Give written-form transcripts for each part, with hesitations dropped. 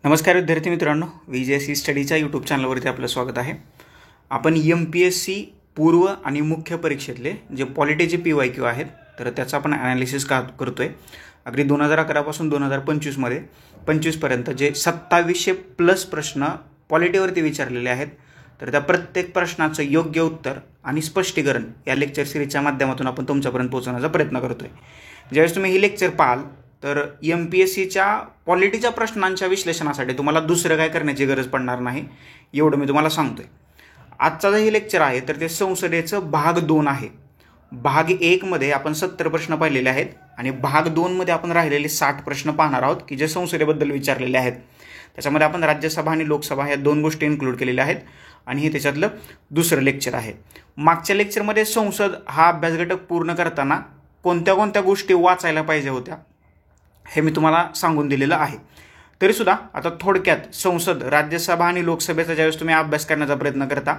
नमस्कार विद्यार्थी मित्रांनो, VJSE स्टडीच्या यूट्यूब चॅनलवरती आपलं स्वागत आहे. आपण MPSC पूर्व आणि मुख्य परीक्षेतले जे पॉलिटीचे PYQ आहेत तर त्याचा आपण ॲनालिसिस करतोय. अगदी 2011 पासून 2025 25पर्यंत जे 2700+ प्रश्न पॉलिटीवरती विचारलेले आहेत तर त्या प्रत्येक प्रश्नाचं योग्य उत्तर आणि स्पष्टीकरण या लेक्चर सिरीजच्या माध्यमातून आपण तुमच्यापर्यंत पोहोचवण्याचा प्रयत्न करतोय. ज्यावेळेस तुम्ही ही लेक्चर पाहाल तर MPSCच्या पॉलिटीच्या प्रश्नांच्या विश्लेषणासाठी तुम्हाला दुसरं काय करण्याची गरज पडणार नाही, एवढं मी तुम्हाला सांगतोय. आजचा जे हे लेक्चर आहे तर ते संसदेचं भाग 2 आहे. भाग 1 मध्ये आपण 70 प्रश्न पाहिलेले आहेत आणि भाग 2 मध्ये आपण राहिलेले 60 प्रश्न पाहणार आहोत की जे संसदेबद्दल विचारलेले आहेत. त्याच्यामध्ये आपण राज्यसभा आणि लोकसभा या 2 गोष्टी इन्क्लूड केलेल्या आहेत आणि हे त्याच्यातलं दुसरं लेक्चर आहे. मागच्या लेक्चरमध्ये संसद हा अभ्यास घटक पूर्ण करताना कोणत्या कोणत्या गोष्टी वाचायला पाहिजे होत्या हे मी तुम्हाला सांगून दिलेलं आहे. तरीसुद्धा आता थोडक्यात संसद, राज्यसभा आणि लोकसभेचा ज्यावेळेस तुम्ही अभ्यास करण्याचा प्रयत्न करता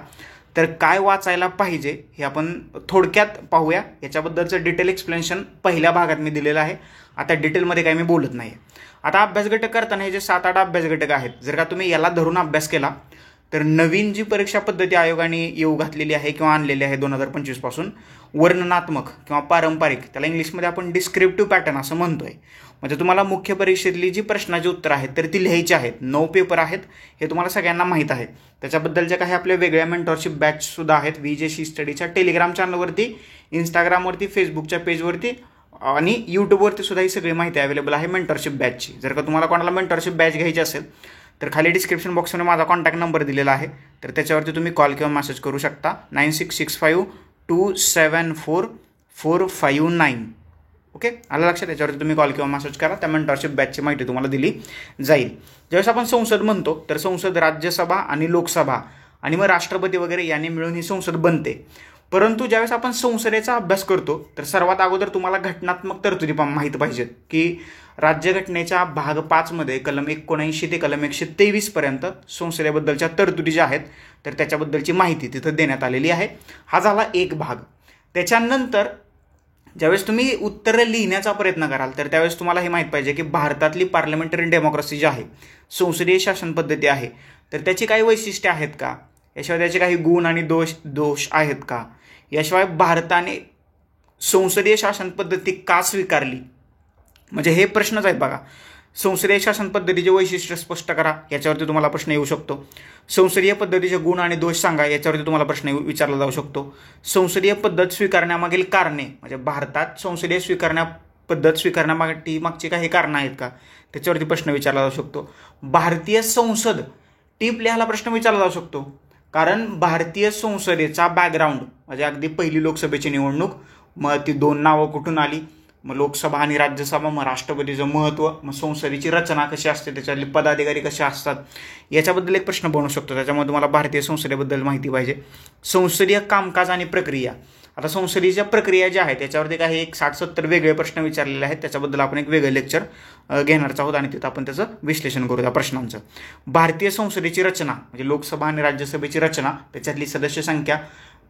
तर काय वाचायला पाहिजे हे आपण थोडक्यात पाहूया. याच्याबद्दलचं डिटेल एक्सप्लेनेशन पहिल्या भागात मी दिलेलं आहे. आता डिटेलमध्ये काही मी बोलत नाही. आता अभ्यास घटक करताना हे जे 7-8 अभ्यास घटक आहेत, जर का तुम्ही याला धरून अभ्यास केला तर नवीन जी परीक्षा पद्धती आयोगाने येऊ घातलेली आहे किंवा आणलेली आहे 2025 पासून, वर्णनात्मक किंवा पारंपरिक, त्याला इंग्लिशमध्ये आपण डिस्क्रिप्टिव्ह पॅटर्न असं म्हणतोय. म्हणजे तुम्हाला मुख्य परीक्षेतली जी प्रश्नाची उत्तर आहेत तर ती लिहायची आहेत. 9 पेपर आहेत हे तुम्हाला सगळ्यांना माहीत आहे. त्याच्याबद्दलच्या काही आपल्या वेगळ्या मेंटॉरशिप बॅचसुद्धा आहेत VJSE स्टडीच्या टेलिग्राम चॅनलवरती, इंस्टाग्रामवरती, फेसबुकच्या पेजवरती आणि यूट्यूबवरती सुद्धा ही सगळी माहिती अवेलेबल आहे मेंटॉरशिप बॅचची. जर का तुम्हाला कोणाला मेंटॉरशिप बॅच घ्यायची असेल तर खाली डिस्क्रिप्शन बॉक्समध्ये माझा कॉन्टॅक्ट नंबर दिलेला आहे, तर त्याच्यावरती तुम्ही कॉल किंवा मेसेज करू शकता. 9665274459. ओके, आलं लक्षात? त्याच्यावरती तुम्ही कॉल किंवा मेसेज करा, त्या मेंटॉरशिप बॅचची माहिती तुम्हाला दिली जाईल. ज्यावेळेस आपण संसद म्हणतो तर संसद राज्यसभा आणि लोकसभा आणि मग राष्ट्रपती वगैरे यांनी मिळून ही संसद बनते. परंतु ज्यावेळेस आपण संसदेचा अभ्यास करतो तर सर्वात अगोदर तुम्हाला घटनात्मक तरतुदी माहीत पाहिजेत की राज्यघटनेच्या भाग 5 मध्ये कलम 79 ते कलम 123 पर्यंत संसदेबद्दलच्या तरतुदी ज्या आहेत तर त्याच्याबद्दलची माहिती तिथं देण्यात आलेली आहे. हा झाला एक भाग. त्याच्यानंतर ज्यावेळेस तुम्ही उत्तरं लिहिण्याचा प्रयत्न कराल तर त्यावेळेस तुम्हाला हे माहीत पाहिजे की भारतातली पार्लमेंटरी डेमोक्रेसी जी आहे, संसदीय शासन पद्धती आहे, तर त्याची काही वैशिष्ट्ये आहेत का, याशिवाय त्याचे काही गुण आणि दोष आहेत का, याशिवाय भारताने संसदीय शासन पद्धती का स्वीकारली, म्हणजे हे प्रश्नच आहेत बघा. संसदीय शासन पद्धतीचे वैशिष्ट्य स्पष्ट करा, याच्यावरती तुम्हाला प्रश्न येऊ शकतो. संसदीय पद्धतीचे गुण आणि दोष सांगा, याच्यावरती तुम्हाला प्रश्न विचारला जाऊ शकतो. संसदीय पद्धत स्वीकारण्यामागील कारणे, म्हणजे भारतात संसदीय पद्धत स्वीकारण्यामागची काही कारणं आहेत का, त्याच्यावरती प्रश्न विचारला जाऊ शकतो. भारतीय संसद टीप लिहायला प्रश्न विचारला जाऊ शकतो, कारण भारतीय संसदेचा बॅकग्राऊंड म्हणजे अगदी पहिली लोकसभेची निवडणूक, मग ती 2 नावं कुठून आली, मग लोकसभा आणि राज्यसभा, मग राष्ट्रपतीचं महत्त्व, मग संसदेची रचना कशी असते, त्याच्यातले पदाधिकारी कसे असतात, याच्याबद्दल एक प्रश्न बनू शकतो. त्याच्यामुळे तुम्हाला भारतीय संसदेबद्दल माहिती पाहिजे. संसदीय कामकाज आणि प्रक्रिया, आता संसदीच्या प्रक्रिया ज्या आहेत त्याच्यावरती काही एक 60-70 वेगळे प्रश्न विचारलेले आहेत. त्याच्याबद्दल आपण एक वेगळं लेक्चर घेणारच आहोत आणि तिथं आपण त्याचं विश्लेषण करू त्या प्रश्नांचं. भारतीय संसदेची रचना म्हणजे लोकसभा आणि राज्यसभेची रचना, त्याच्यातली सदस्य संख्या,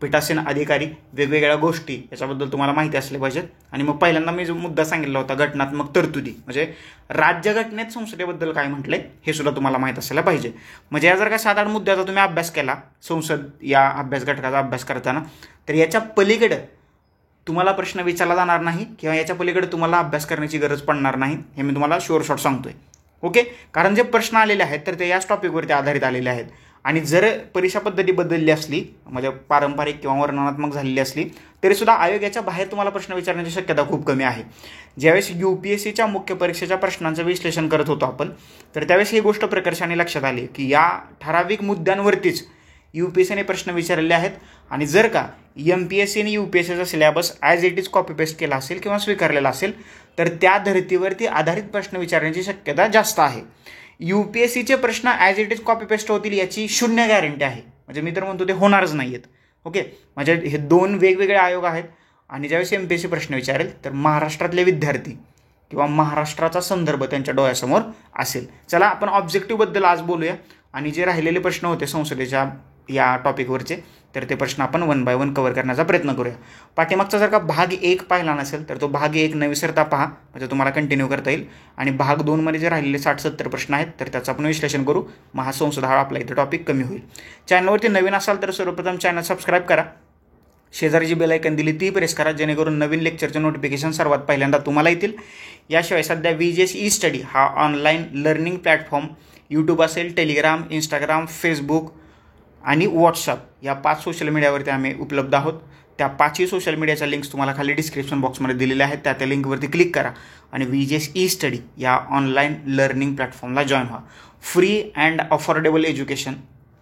पीठासीन अधिकारी, वेगवेगळ्या गोष्टी याच्याबद्दल तुम्हाला माहिती असले पाहिजेत. आणि मग पहिल्यांदा मी जो मुद्दा सांगितला होता घटनात्मक तरतुदी, म्हणजे राज्यघटनेत संसदेबद्दल काय म्हटलंय हे सुद्धा तुम्हाला माहीत असायला पाहिजे. म्हणजे या जर का 7-8 मुद्द्याचा तुम्ही अभ्यास केला संसद या अभ्यास घटकाचा अभ्यास करताना तर याच्या पलीकडे तुम्हाला प्रश्न विचारला जाणार नाही किंवा याच्या पलीकडे तुम्हाला अभ्यास करण्याची गरज पडणार नाही, हे मी तुम्हाला शॉर्ट सांगतोय. ओके, कारण जे प्रश्न आलेले आहेत तर ते याच टॉपिकवरती आधारित आलेले आहेत. आणि जर परीक्षा पद्धती बदलली असली म्हणजे पारंपरिक किंवा वर्णनात्मक झालेली असली तरीसुद्धा आयोगाच्या बाहेर तुम्हाला प्रश्न विचारण्याची शक्यता खूप कमी आहे. ज्यावेळेस UPSCच्या मुख्य परीक्षेच्या प्रश्नांचं विश्लेषण करत होतो आपण तर त्यावेळेस ही गोष्ट प्रकर्षाने लक्षात आली की या ठराविक मुद्द्यांवरतीच UPSCने प्रश्न विचारलेले आहेत. आणि जर का MPSC आणि UPSCचा syllabus as it is copy paste केला असेल किंवा स्वीकारलेला असेल तर त्या धर्तीवरती आधारित प्रश्न विचारण्याची शक्यता जास्त आहे. UPSCचे प्रश्न as it is copy paste होतील याची 0 गॅरंटी आहे, म्हणजे मी तर म्हणतो ते होणारच नाही आहेत. ओके, म्हणजे हे 2 वेगवेगळे आयोग आहेत. आणि ज्यावेळेस MPSC प्रश्न विचारेल तर महाराष्ट्रातले विद्यार्थी किंवा महाराष्ट्राचा संदर्भ त्यांच्या डोळ्यासमोर असेल. चला आपण ऑब्जेक्टिव्हबद्दल आज बोलूया आणि जे राहिलेले प्रश्न होते संसदेच्या या टॉपिकवरचे तर ते प्रश्न आपण 1 बाय 1 कव्हर करण्याचा प्रयत्न करूया. पाठीमागचा जर का भाग 1 पाहिला नसेल तर तो भाग 1 न विसरता पहा, म्हणजे तुम्हाला कंटिन्यू करता येईल. आणि भाग 2 मध्ये जे राहिलेले 60-70 प्रश्न आहेत तर त्याचं आपण विश्लेषण करू. मग हा संसद हा आपला इथं टॉपिक कमी होईल. चॅनलवरती नवीन असाल तर सर्वप्रथम चॅनल सबस्क्राईब करा. शेजारी जी बेल आयकन दिली ती प्रेस करा, जेणेकरून नवीन लेक्चरचे नोटिफिकेशन सर्वात पहिल्यांदा तुम्हाला येतील. याशिवाय सध्या VGS ई-स्टडी हा ऑनलाईन लर्निंग प्लॅटफॉर्म यूट्यूब असेल, टेलिग्राम, इंस्टाग्राम, फेसबुक आणि व्हॉट्सअप या 5 सोशल मीडियावरती आम्ही उपलब्ध आहोत. त्या 5ही सोशल मीडियाच्या लिंक्स तुम्हाला खाली डिस्क्रिप्शन बॉक्समध्ये दिलेल्या आहेत. त्या लिंकवरती क्लिक करा आणि VGS ई-स्टडी या ऑनलाईन लर्निंग प्लॅटफॉर्मला जॉईन व्हा. फ्री अँड अफोर्डेबल एज्युकेशन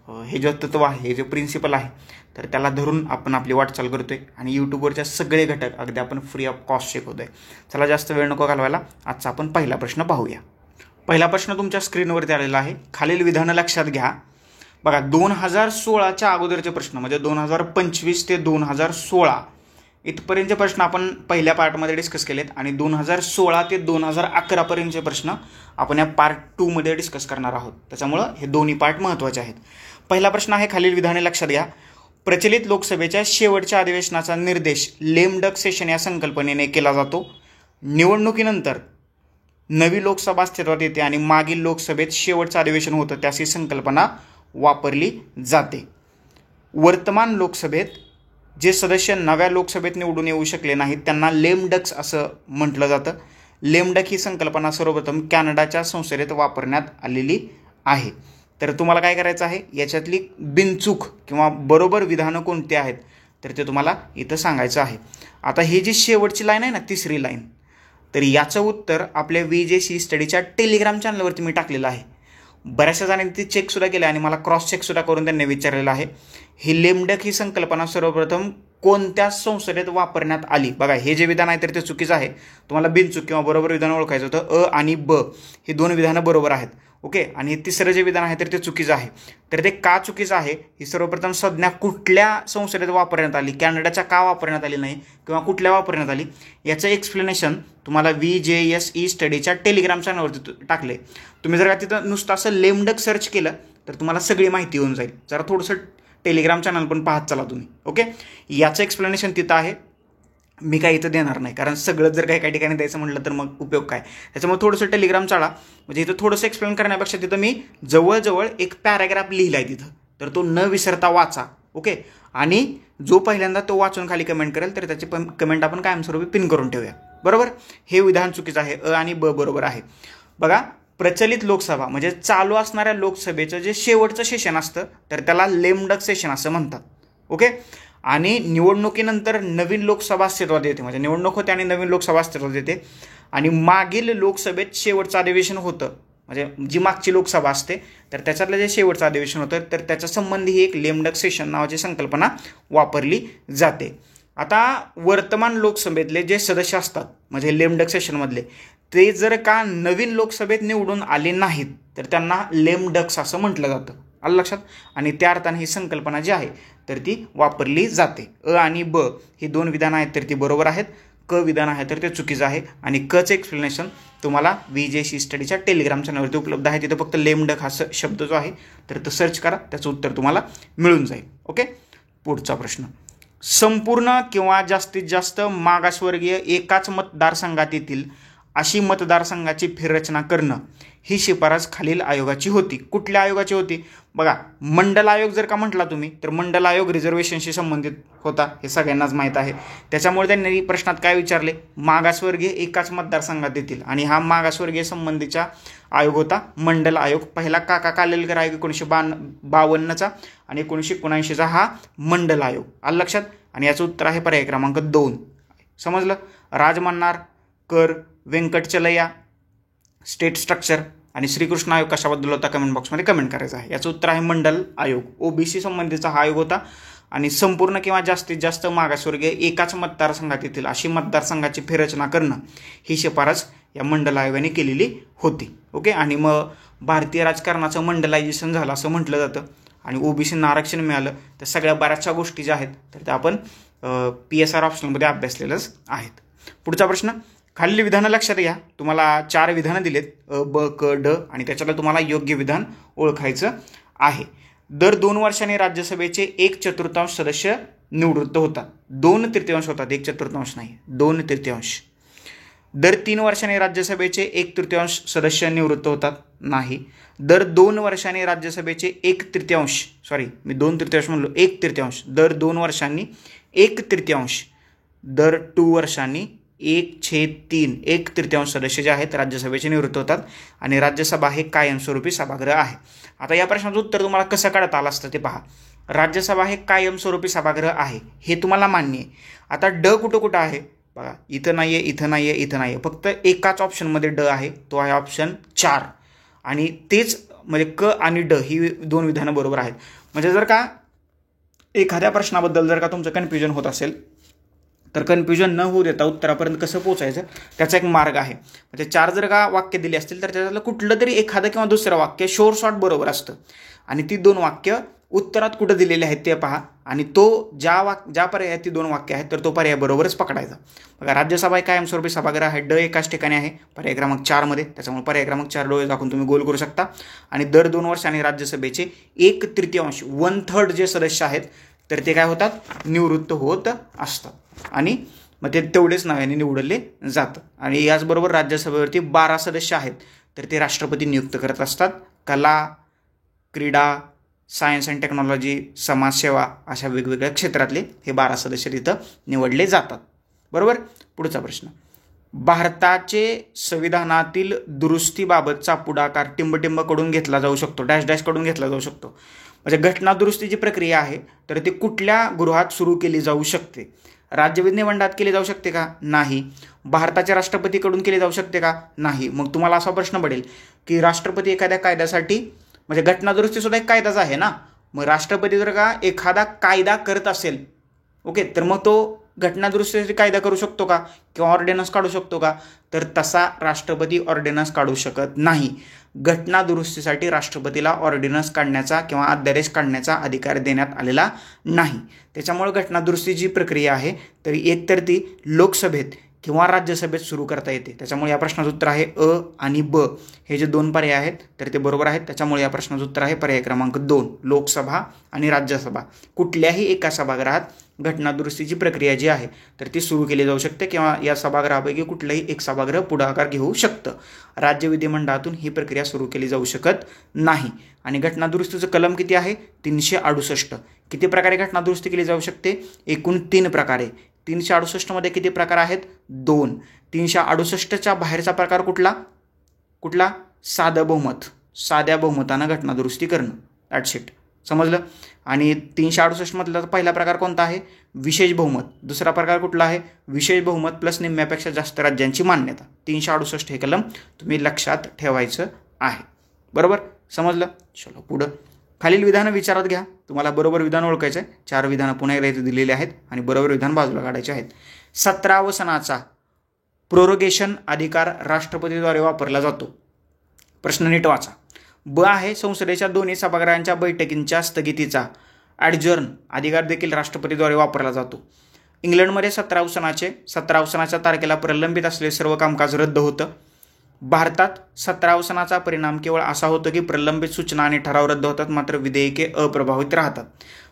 हे जे तत्व आहे, हे जे प्रिन्सिपल आहे, तर त्याला धरून आपण आपली वाटचाल करतोय आणि यूट्यूबवरच्या सगळे घटक अगदी आपण फ्री ऑफ कॉस्ट शिकवतोय. चला जास्त वेळ नको घालवायला, आजचा आपण पहिला प्रश्न पाहूया. पहिला प्रश्न तुमच्या स्क्रीनवरती आलेला आहे. खालील विधानं लक्षात घ्या. बघा, 2016च्या अगोदरचे प्रश्न म्हणजे 2025 ते 2016 इथपर्यंतचे प्रश्न आपण पहिल्या पार्टमध्ये डिस्कस केलेत आणि 2016 ते 2011 पर्यंतचे प्रश्न आपण या पार्ट 2 मध्ये डिस्कस करणार आहोत. त्याच्यामुळं हे दोन्ही पार्ट महत्त्वाचे आहेत. पहिला प्रश्न आहे, खालील विधाने लक्षात घ्या. प्रचलित लोकसभेच्या शेवटच्या अधिवेशनाचा निर्देश लेम डक सेशन या संकल्पनेने केला जातो. निवडणुकीनंतर नवी लोकसभा अस्तित्वात येते आणि मागील लोकसभेत शेवटचं अधिवेशन होतं त्याची संकल्पना वापरली जाते. वर्तमान लोकसभेत जे सदस्य नव्या लोकसभेत निवडून येऊ शकले नाहीत त्यांना लेम डक्स असं म्हटलं जातं. लेम डक ही संकल्पना सर्वप्रथम कॅनडाच्या संसदेत वापरण्यात आलेली आहे. तर तुम्हाला काय करायचं आहे, याच्यातली बिनचूक किंवा बरोबर विधानं कोणती आहेत तर ते तुम्हाला इथं सांगायचं आहे. आता ही जी शेवटची लाईन आहे ना, तिसरी लाईन, तर याचं उत्तर आपल्या VGS ई-स्टडीच्या टेलिग्राम चॅनलवरती मी टाकलेलं आहे. बऱ्याचशा जणांनी ती चेकसुद्धा केलं आणि मला क्रॉस चेकसुद्धा करून त्यांनी विचारलेलं आहे. ही लेमडक ही संकल्पना सर्वप्रथम कोणत्या संसदेत वापरण्यात आली. बघा, हे जे विधान आहे तर ते चुकीचं आहे. तुम्हाला बिनचूक किंवा बरोबर विधान ओळखायचं होतं. आणि ब हे दोन विधानं बरोबर आहेत. ओके, आणि तिसरं जे विधान आहे तर ते चुकीचं आहे. तर ते का चुकीचं आहे, ही सर्वप्रथम संज्ञा कुठल्या संसदेत वापरण्यात आली, कॅनडाच्या का वापरण्यात आली नाही किंवा कुठल्या वापरण्यात आली, याचं एक्सप्लेनेशन तुम्हाला VGS ई-स्टडीच्या टेलिग्राम चॅनलवरती टाकले. तुम्ही जर का तिथं नुसतं असं लेमडक सर्च केलं तर तुम्हाला सगळी माहिती येऊन जाईल. जरा थोडंसं टेलिग्राम चॅनल पण पाहत चला तुम्ही. ओके, याचं एक्सप्लेनेशन तिथं आहे. मी काय इथं देणार नाही, कारण सगळं जर काही ठिकाणी द्यायचं म्हटलं तर मग उपयोग काय. त्याच्यामुळे थोडंसं टेलिग्राम चाळा, म्हणजे इथं थोडंसं एक्सप्लेन करण्यापेक्षा तिथं मी जवळजवळ एक पॅराग्राफ लिहिला आहे तिथं, तर तो न विसरता वाचा. ओके, आणि जो पहिल्यांदा तो वाचून खाली कमेंट करेल तर त्याची कमेंट आपण कायमस्वरूपी पिन करून ठेवूया. बरोबर, हे विधान चुकीचं आहे. अ आणि ब बरोबर आहे. बघा, प्रचलित लोकसभा म्हणजे चालू असणाऱ्या लोकसभेचं जे शेवटचं सेशन असतं तर त्याला लेमडक सेशन असं म्हणतात. ओके, आणि निवडणुकीनंतर नवीन लोकसभा अस्तित्वात येते, म्हणजे निवडणूक होते आणि नवीन लोकसभा अस्तित्वात येते आणि मागील लोकसभेत शेवटचं अधिवेशन होतं, म्हणजे जी मागची लोकसभा असते तर त्याच्यातलं जे शेवटचं अधिवेशन होतं तर त्याच्या संबंधी एक लेमडक सेशन नावाची संकल्पना वापरली जाते. आता वर्तमान लोकसभेतले जे सदस्य असतात म्हणजे लेमडक सेशनमधले, ते जर का नवीन लोकसभेत निवडून आले नाहीत तर त्यांना लेमडक्स असं म्हटलं जातं. आलं लक्षात. आणि त्या अर्थाने ही संकल्पना जी आहे तर ती वापरली जाते. अ आणि ब ही दोन विधानं आहेत तर ती बरोबर आहेत. क विधान आहे तर ते चुकीचं आहे. आणि कचं एक्सप्लेनेशन तुम्हाला VGS ई-स्टडीच्या टेलिग्राम चॅनलवरती उपलब्ध आहे. तिथं फक्त लेमडक हा शब्द जो आहे तर तो सर्च करा, त्याचं उत्तर तुम्हाला मिळून जाईल. ओके, पुढचा प्रश्न. संपूर्ण किंवा जास्तीत जास्त मागासवर्गीय एकाच मतदारसंघात येतील अशी मतदारसंघाची फेररचना करणं ही शिफारस खालील आयोगाची होती. कुठल्या आयोगाची होती? बघा, मंडल आयोग जर का म्हटला तुम्ही तर मंडल आयोग रिझर्वेशनशी संबंधित होता, हे सगळ्यांनाच माहीत आहे. त्याच्यामुळे त्यांनी प्रश्नात काय विचारले, मागासवर्गीय एकाच मतदारसंघात येतील, आणि हा मागासवर्गीय संबंधीचा आयोग होता मंडल आयोग. पहिला काका कालेलकर आयोग 1952चा आणि 1979चा हा मंडल आयोग. आलं लक्षात. आणि याचं उत्तर आहे पर्याय क्रमांक 2. समजलं. राजमन्नार, कर, व्यंकटचलैया, स्टेट स्ट्रक्चर आणि श्रीकृष्ण आयोग कशाबद्दल होता कमेंट बॉक्समध्ये कमेंट करायचं आहे. याचं उत्तर आहे मंडल आयोग. OBC संबंधीचा हा आयोग होता. आणि संपूर्ण किंवा जास्तीत जास्त मागासवर्गीय एकाच मतदारसंघात येतील अशी मतदारसंघाची फेररचना करणं ही शिफारस या मंडल आयोगाने केलेली होती. ओके, आणि मग भारतीय राजकारणाचं मंडलायझेशन झालं असं म्हटलं जातं आणि OBCना आरक्षण मिळालं. तर सगळ्या बऱ्याचशा गोष्टी ज्या आहेत तर त्या आपण PSR ऑप्शनमध्ये अभ्यासलेलंच आहेत. पुढचा प्रश्न. खालील विधानं लक्षात घ्या. तुम्हाला 4 विधानं दिलेत, अ, ब, क, ड, आणि त्याच्यातलं तुम्हाला योग्य विधान ओळखायचं आहे. दर 2 वर्षांनी राज्यसभेचे 1/4 सदस्य निवृत्त होतात. 2/3 होतात, 1/4 नाही, 2/3. दर 3 वर्षांनी राज्यसभेचे 1/3 सदस्य निवृत्त होतात, नाही. दर 2 वर्षांनी राज्यसभेचे 1/3 सॉरी मी 2/3 म्हणलो, 1/3. दर 2 वर्षांनी 1/3, दर 2 वर्षांनी 1/3, 1/3 सदस्य जे आहेत राज्यसभेचे निवृत्त होतात. आणि राज्यसभा हे कायमस्वरूपी सभागृह आहे. आता या प्रश्नाचं उत्तर तुम्हाला कसं काढता आलं असतं ते पहा. राज्यसभा हे कायमस्वरूपी सभागृह आहे हे तुम्हाला मान्य आहे. आता ड कुठं आहे बघा, इथं नाही आहे, इथं नाही आहे, इथं नाही आहे, फक्त एकाच ऑप्शनमध्ये ड आहे, तो आहे ऑप्शन 4. आणि तेच म्हणजे क आणि ड ही 2 विधानं बरोबर आहेत. म्हणजे जर का एखाद्या प्रश्नाबद्दल जर का तुमचं कन्फ्युजन होत असेल तर कन्फ्युजन न होऊ देता उत्तरापर्यंत कसं पोचायचं त्याचा एक मार्ग आहे. म्हणजे 4 जर का वाक्य दिली असतील तर त्याच्यातलं कुठलं तरी एखादं किंवा दुसरं वाक्य शॉर्ट शॉर्ट बरोबर असतं आणि ती 2 वाक्य उत्तरात कुठं दिलेले आहेत ते पहा आणि तो ज्या पर्यायात ती 2 वाक्य आहेत तर तो पर्याय बरोबरच पकडायचा. बघा, राज्यसभा हे कायमस्वरूपी सभागृह आहे, ड एकाच ठिकाणी आहे पर्याय क्रमांक 4 मध्ये, त्याच्यामुळे पर्याय क्रमांक 4 डोळे दाखवून तुम्ही गोल करू शकता. आणि दर 2 वर्षांनी राज्यसभेचे 1/3 1/3 जे सदस्य आहेत तर ते काय होतात, निवृत्त होत असतात. आणि मग ते तेवढेच नव्याने निवडले जातं. आणि याचबरोबर राज्यसभेवरती 12 सदस्य आहेत तर ते राष्ट्रपती नियुक्त करत असतात. कला, क्रीडा, सायन्स अँड टेक्नॉलॉजी, समाजसेवा अशा वेगवेगळ्या क्षेत्रातले हे 12 सदस्य तिथं निवडले जातात. बरोबर. पुढचा प्रश्न, भारताचे संविधानातील दुरुस्तीबाबतचा पुढाकार टिंबटिंबकडून घेतला जाऊ शकतो, डॅश डॅशकडून घेतला जाऊ शकतो. म्हणजे घटना दुरुस्तीची प्रक्रिया आहे तर ती कुठल्या गृहात सुरू केली जाऊ शकते. राज्य विधिमंडळात केली जाऊ शकते का, नाही. भारताच्या राष्ट्रपतीकडून केली जाऊ शकते का, नाही. मग तुम्हाला असा प्रश्न पडेल की राष्ट्रपती एखाद्या कायद्यासाठी, म्हणजे घटना दुरुस्ती सुद्धा एक कायदाच आहे ना, मग राष्ट्रपती जर का एखादा कायदा करत असेल ओके तर मग तो घटना दुरुस्तीसाठी कायदा करू शकतो का किंवा ऑर्डिनन्स काढू शकतो का, तर तसा राष्ट्रपती ऑर्डिनन्स काढू शकत नाही. घटना दुरुस्तीसाठी राष्ट्रपतीला ऑर्डिनन्स काढण्याचा किंवा अध्यादेश काढण्याचा अधिकार देण्यात आलेला नाही. त्याच्यामुळे घटना दुरुस्तीची प्रक्रिया आहे तरी एकतर ती लोकसभेत किंवा राज्यसभेत सुरू करता येते. त्याच्यामुळे या प्रश्नाचं उत्तर आहे अ आणि ब हे जे 2 पर्याय आहेत तर ते बरोबर आहेत. त्याच्यामुळे या प्रश्नाचं उत्तर आहे पर्याय क्रमांक 2 लोकसभा आणि राज्यसभा. कुठल्याही एका सभागृहात घटना दुरुस्तीची प्रक्रिया जी आहे तर ती सुरू केली जाऊ शकते किंवा या सभागृहापैकी कुठलंही एक सभागृह पुढाकार घेऊ शकतं. राज्य विधिमंडळातून ही प्रक्रिया सुरू केली जाऊ शकत नाही. आणि घटना दुरुस्तीचं कलम किती आहे, 368. किती प्रकारे घटना दुरुस्ती केली जाऊ शकते, एकूण 3 प्रकारे. 368 मध्ये किती प्रकार आहेत, 2. 368च्या बाहेरचा प्रकार कुठला, साधं बहुमत, साध्या बहुमतानं घटना दुरुस्ती करणं, दॅट्स इट. समजलं. आणि 368 मधला पहिला प्रकार कोणता आहे, विशेष बहुमत. दुसरा प्रकार कुठला आहे, विशेष बहुमत प्लस निम्म्यापेक्षा जास्त राज्यांची मान्यता. 368 हे कलम तुम्ही लक्षात ठेवायचं आहे. बरोबर, समजलं. चलो पुढं. खालील विधानं विचारात घ्या. तुम्हाला बरोबर विधान ओळखायचं आहे. 4 विधानं पुन्हा एकदा इथे दिलेली आहेत आणि बरोबर विधान बाजूला काढायचे आहेत. 17व्या सणाचा प्रोरोगेशन अधिकार राष्ट्रपतीद्वारे वापरला जातो. प्रश्न नीट वाचा. ब आहे संसदेच्या दोन्ही सभागृहांच्या बैठकींच्या स्थगितीचा ॲडजर्न अधिकार देखील राष्ट्रपतीद्वारे वापरला जातो. इंग्लंडमध्ये 17व्या सणाच्या तारखेला प्रलंबित असलेले सर्व कामकाज रद्द होतं. भारतात 17व्या सणाचा परिणाम केवळ असा होतो की प्रलंबित सूचना आणि ठराव रद्द होतात मात्र विधेयके अप्रभावित राहतात.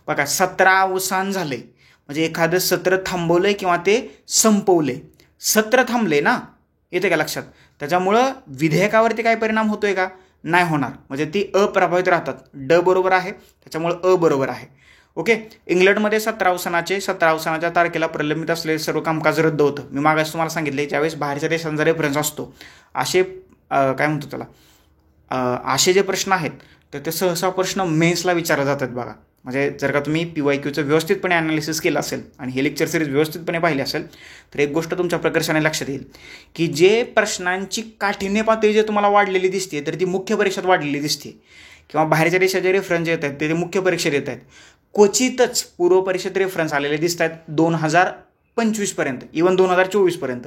बघा, 17 अवसान झाले म्हणजे एखादं सत्र थांबवलंय किंवा ते संपवले. सत्र थांबले ना, येते का लक्षात. त्याच्यामुळं विधेयकावरती काय परिणाम होतोय का, नाही होणार. म्हणजे ती अप्रभावित राहतात. ड बरोबर आहे, त्याच्यामुळं अ बरोबर आहे. ओके. इंग्लंडमध्ये 17व्या सणाच्या तारखेला प्रलंबित असलेले सर्व कामकाज रद्द होतं. मी मागास तुम्हाला सांगितले ज्यावेळेस बाहेरच्या देशांचा रेफरन्स असतो असे काय म्हणतो त्याला असे जे प्रश्न आहेत तर ते सहसा प्रश्न मेन्सला विचारले जातात. बघा, म्हणजे जर का तुम्ही PYQचं व्यवस्थितपणे ॲनालिसिस केलं असेल आणि हे लेक्चर सिरीज व्यवस्थितपणे पाहिली असेल तर एक गोष्ट तुमच्या प्रकर्षाने लक्षात येईल की जे प्रश्नांची काठिण्य पातळी जे तुम्हाला वाढलेली दिसते तर ती मुख्य परीक्षेत वाढलेली दिसते किंवा बाहेरच्या देशाचे रेफरन्स येत आहेत ते मुख्य परीक्षेत येत आहेत. क्वचितच पूर्व परीक्षेत रेफरन्स आलेले दिसत आहेत 2025 पर्यंत, इव्हन 2024 पर्यंत.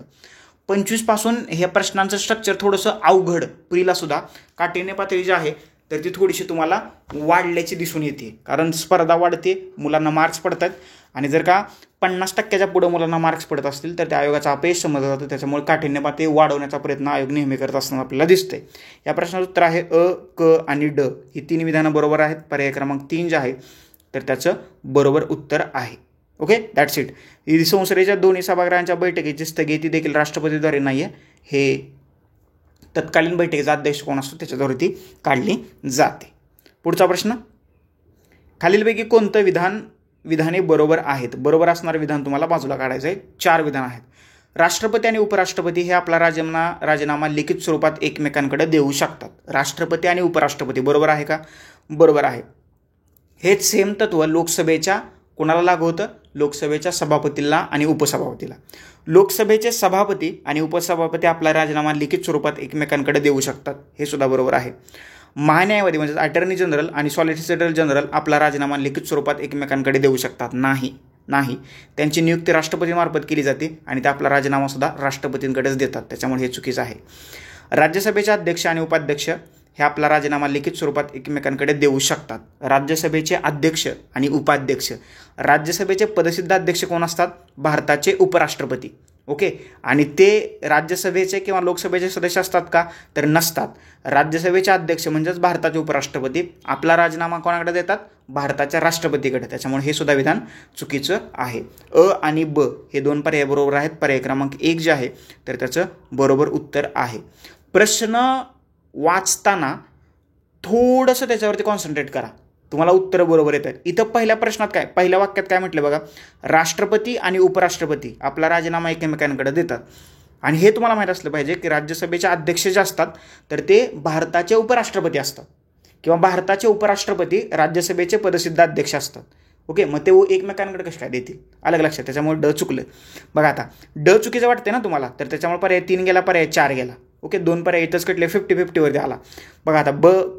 25 पासून ह्या प्रश्नांचं स्ट्रक्चर थोडंसं अवघड प्रीला सुद्धा काठिण्य पातळी जी आहे तर ती थोडीशी तुम्हाला वाढल्याची दिसून येते, कारण स्पर्धा वाढते, मुलांना मार्क्स पडतात आणि जर का 50% पुढं मुलांना मार्क्स पडत असतील तर त्या आयोगाचा अपयश समजलं जातं. त्याच्यामुळे काठिण्य पातळी वाढवण्याचा प्रयत्न आयोग नेहमी करत असताना आपल्याला दिसतंय. या प्रश्नाचं उत्तर आहे अ, क आणि ड ही 3 विधानं बरोबर आहेत. पर्याय क्रमांक 3 जे आहे तर त्याचं बरोबर उत्तर आहे. Okay, that's it. संसदेच्या दोन्ही सभागृहांच्या बैठकीची स्थगिती देखील राष्ट्रपतीद्वारे नाही आहे. हे तत्कालीन बैठकीचा अध्यक्ष कोण असतो त्याच्याद्वारे ती काढली जाते. पुढचा प्रश्न, खालीलपैकी कोणतं विधाने बरोबर आहेत? बरोबर असणारं विधान तुम्हाला बाजूला काढायचं आहे. 4 विधान आहेत. राष्ट्रपती आणि उपराष्ट्रपती हे आपला राजीनामा लिखित स्वरूपात एकमेकांकडे देऊ शकतात. राष्ट्रपती आणि उपराष्ट्रपती बरोबर आहे का? बरोबर आहे. हेच सेम तत्व लोकसभेच्या कोणाला लागू होतं? लोकसभेच्या सभापतीला आणि उपसभापतीला. लोकसभेचे सभापती आणि उपसभापती आपला राजीनामा लिखित स्वरूपात एकमेकांकडे देऊ शकतात, हे सुद्धा बरोबर आहे. महान्यायवादी म्हणजे अटर्नी जनरल आणि सॉलिसिटर जनरल आपला राजीनामा लिखित स्वरूपात एकमेकांकडे देऊ शकतात? नाही. त्यांची नियुक्ती राष्ट्रपतीमार्फत केली जाते आणि ते आपला राजीनामा सुद्धा राष्ट्रपतींकडेच देतात, त्याच्यामुळे हे चुकीचं आहे. राज्यसभेचे अध्यक्ष आणि उपाध्यक्ष हे आपला राजीनामा लिखित स्वरूपात एकमेकांकडे देऊ शकतात. राज्यसभेचे अध्यक्ष आणि उपाध्यक्ष, राज्यसभेचे पदसिद्ध अध्यक्ष कोण असतात? भारताचे उपराष्ट्रपती. ओके, आणि ते राज्यसभेचे किंवा लोकसभेचे सदस्य असतात का? तर नसतात. राज्यसभेचे अध्यक्ष म्हणजेच भारताचे उपराष्ट्रपती आपला राजीनामा कोणाकडे देतात? भारताच्या राष्ट्रपतीकडे. त्याच्यामुळे हे सुद्धा विधान चुकीचं आहे. अ आणि ब हे 2 पर्याय बरोबर आहेत. पर्याय क्रमांक 1 जे आहे तर त्याचं बरोबर उत्तर आहे. प्रश्न वाचताना थोडंसं त्याच्यावरती कॉन्सन्ट्रेट करा, तुम्हाला उत्तरं बरोबर येत आहेत. इथं पहिल्या प्रश्नात काय, पहिल्या वाक्यात काय म्हटलं बघा, राष्ट्रपती आणि उपराष्ट्रपती आपला राजीनामा एकमेकांकडे देतात. आणि हे तुम्हाला माहीत असलं पाहिजे की राज्यसभेचे अध्यक्ष जे असतात तर ते भारताचे उपराष्ट्रपती असतात किंवा भारताचे उपराष्ट्रपती राज्यसभेचे पदसिद्ध अध्यक्ष असतात. ओके, मग ते एकमेकांकडे कसं काय देतील? अलग लक्षात. त्याच्यामुळे ड चुकलं. बघा आता ड चुकीचं वाटते ना तुम्हाला, तर त्याच्यामुळे पर्याय 3 गेला, पर्याय 4 गेला. ओके, 2 पर्याय इथंच कटले, 50-50वरती आला. बघा आता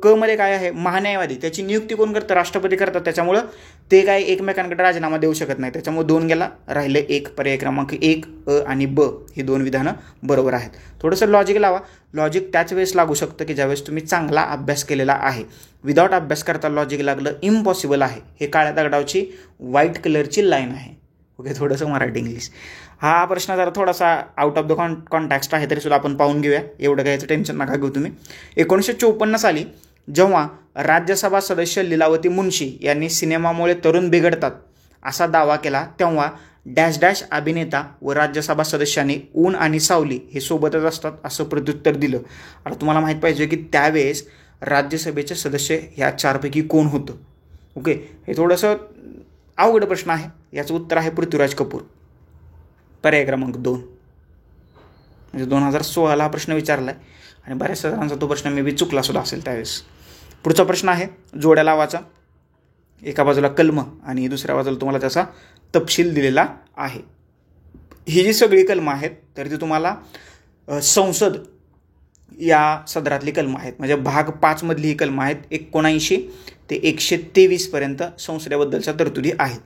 क मध्ये काय आहे? महान्यायवादी, त्याची नियुक्ती कोण करतं? राष्ट्रपती करतात. त्याच्यामुळं ते काय एकमेकांकडे राजीनामा देऊ शकत नाही. त्याच्यामुळे 2 गेला, राहिले 1. पर्याय क्रमांक 1 अ आणि ब ही 2 विधानं बरोबर आहेत. थोडंसं लॉजिक लावा. लॉजिक त्याच वेळेस लागू शकतं की ज्यावेळेस तुम्ही चांगला अभ्यास केलेला आहे. विदाऊट अभ्यास करता लॉजिक लागलं इम्पॉसिबल आहे. हे काळ्या दगडावची व्हाईट कलरची लाईन आहे. ओके, थोडंसं मराठी इंग्लिश. हा प्रश्न जरा थोडासा आउट ऑफ द कॉन्टॅक्स्ट आहे, तरी सुद्धा आपण पाहून घेऊया. एवढं घ्यायचं टेन्शन नका घेऊ तुम्ही. 1954 साली जेव्हा राज्यसभा सदस्य लीलावती मुन्शी यांनी सिनेमामुळे तरुण बिघडतात असा दावा केला, तेव्हा डॅश डॅश अभिनेता व राज्यसभा सदस्यांनी ऊन आणि सावली हे सोबतच असतात असं प्रत्युत्तर दिलं. आता तुम्हाला माहीत पाहिजे की त्यावेळेस राज्यसभेचे सदस्य ह्या 4पैकी कोण होतं. ओके, हे थोडंसं अवघड प्रश्न आहे. याचं उत्तर आहे पृथ्वीराज कपूर. पर्याय क्रमांक 2. म्हणजे 2016 हा प्रश्न विचारला आहे आणि बऱ्याचशा जणांचा तो प्रश्न मे बी चुकला सुद्धा असेल त्यावेळेस. पुढचा प्रश्न आहे जोड्या लावाचा. एका बाजूला कलम आणि दुसऱ्या बाजूला तुम्हाला त्याचा तपशील दिलेला आहे. ही जी सगळी कलमं आहेत तर ती तुम्हाला संसद या सदरातली कलमं आहेत. म्हणजे भाग 5 मधली ही कलमं आहेत. 79 ते 123 पर्यंत संसदेबद्दलच्या तरतुदी आहेत.